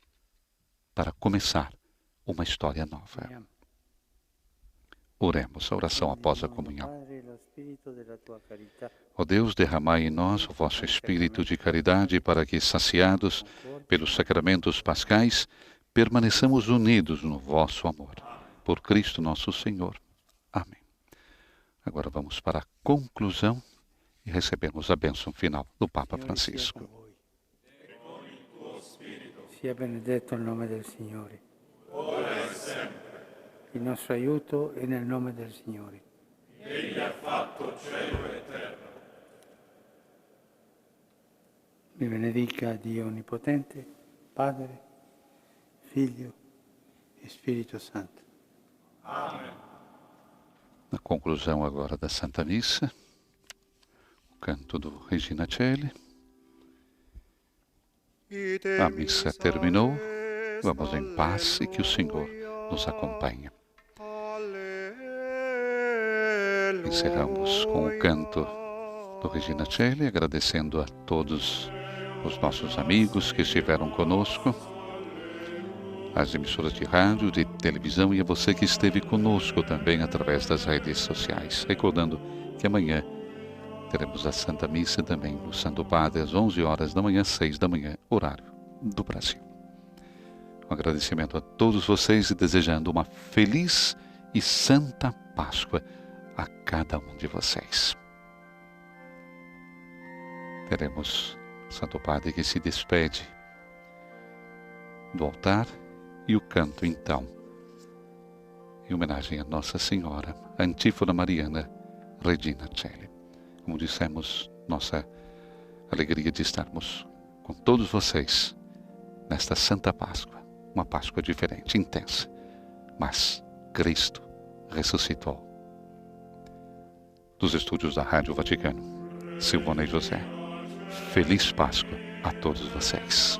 para começar uma história nova. Oremos, a oração após a comunhão. Ó Deus, derramai em nós o vosso Espírito de caridade para que, saciados pelos sacramentos pascais, permaneçamos unidos no vosso amor. Por Cristo nosso Senhor. Amém. Agora vamos para a conclusão e recebemos a bênção final do Papa Francisco. Sia benedetto il nome del Signore. ora e sempre. Il nostro aiuto è nel nome del Signore. Egli ha fatto cielo e terra. Mi benedica Dio Onnipotente, Padre, Figlio e Spirito Santo. Amen. Na conclusão agora da Santa Missa, o canto do Regina Coeli. A missa terminou, vamos em paz e que o Senhor nos acompanhe. Encerramos com o canto do Regina Coeli, agradecendo a todos os nossos amigos que estiveram conosco, às emissoras de rádio, de televisão e a você que esteve conosco também através das redes sociais. Recordando que amanhã teremos a Santa Missa também no Santo Padre às 11 horas da manhã, 6 da manhã, horário do Brasil. Um agradecimento a todos vocês e desejando uma feliz e santa Páscoa a cada um de vocês. Teremos o Santo Padre que se despede do altar e o canto, então, em homenagem a Nossa Senhora, a antífona mariana Regina Coeli. Como dissemos, nossa alegria de estarmos com todos vocês nesta Santa Páscoa, uma Páscoa diferente, intensa, mas Cristo ressuscitou. Dos estúdios da Rádio Vaticano, Silvana e José, feliz Páscoa a todos vocês.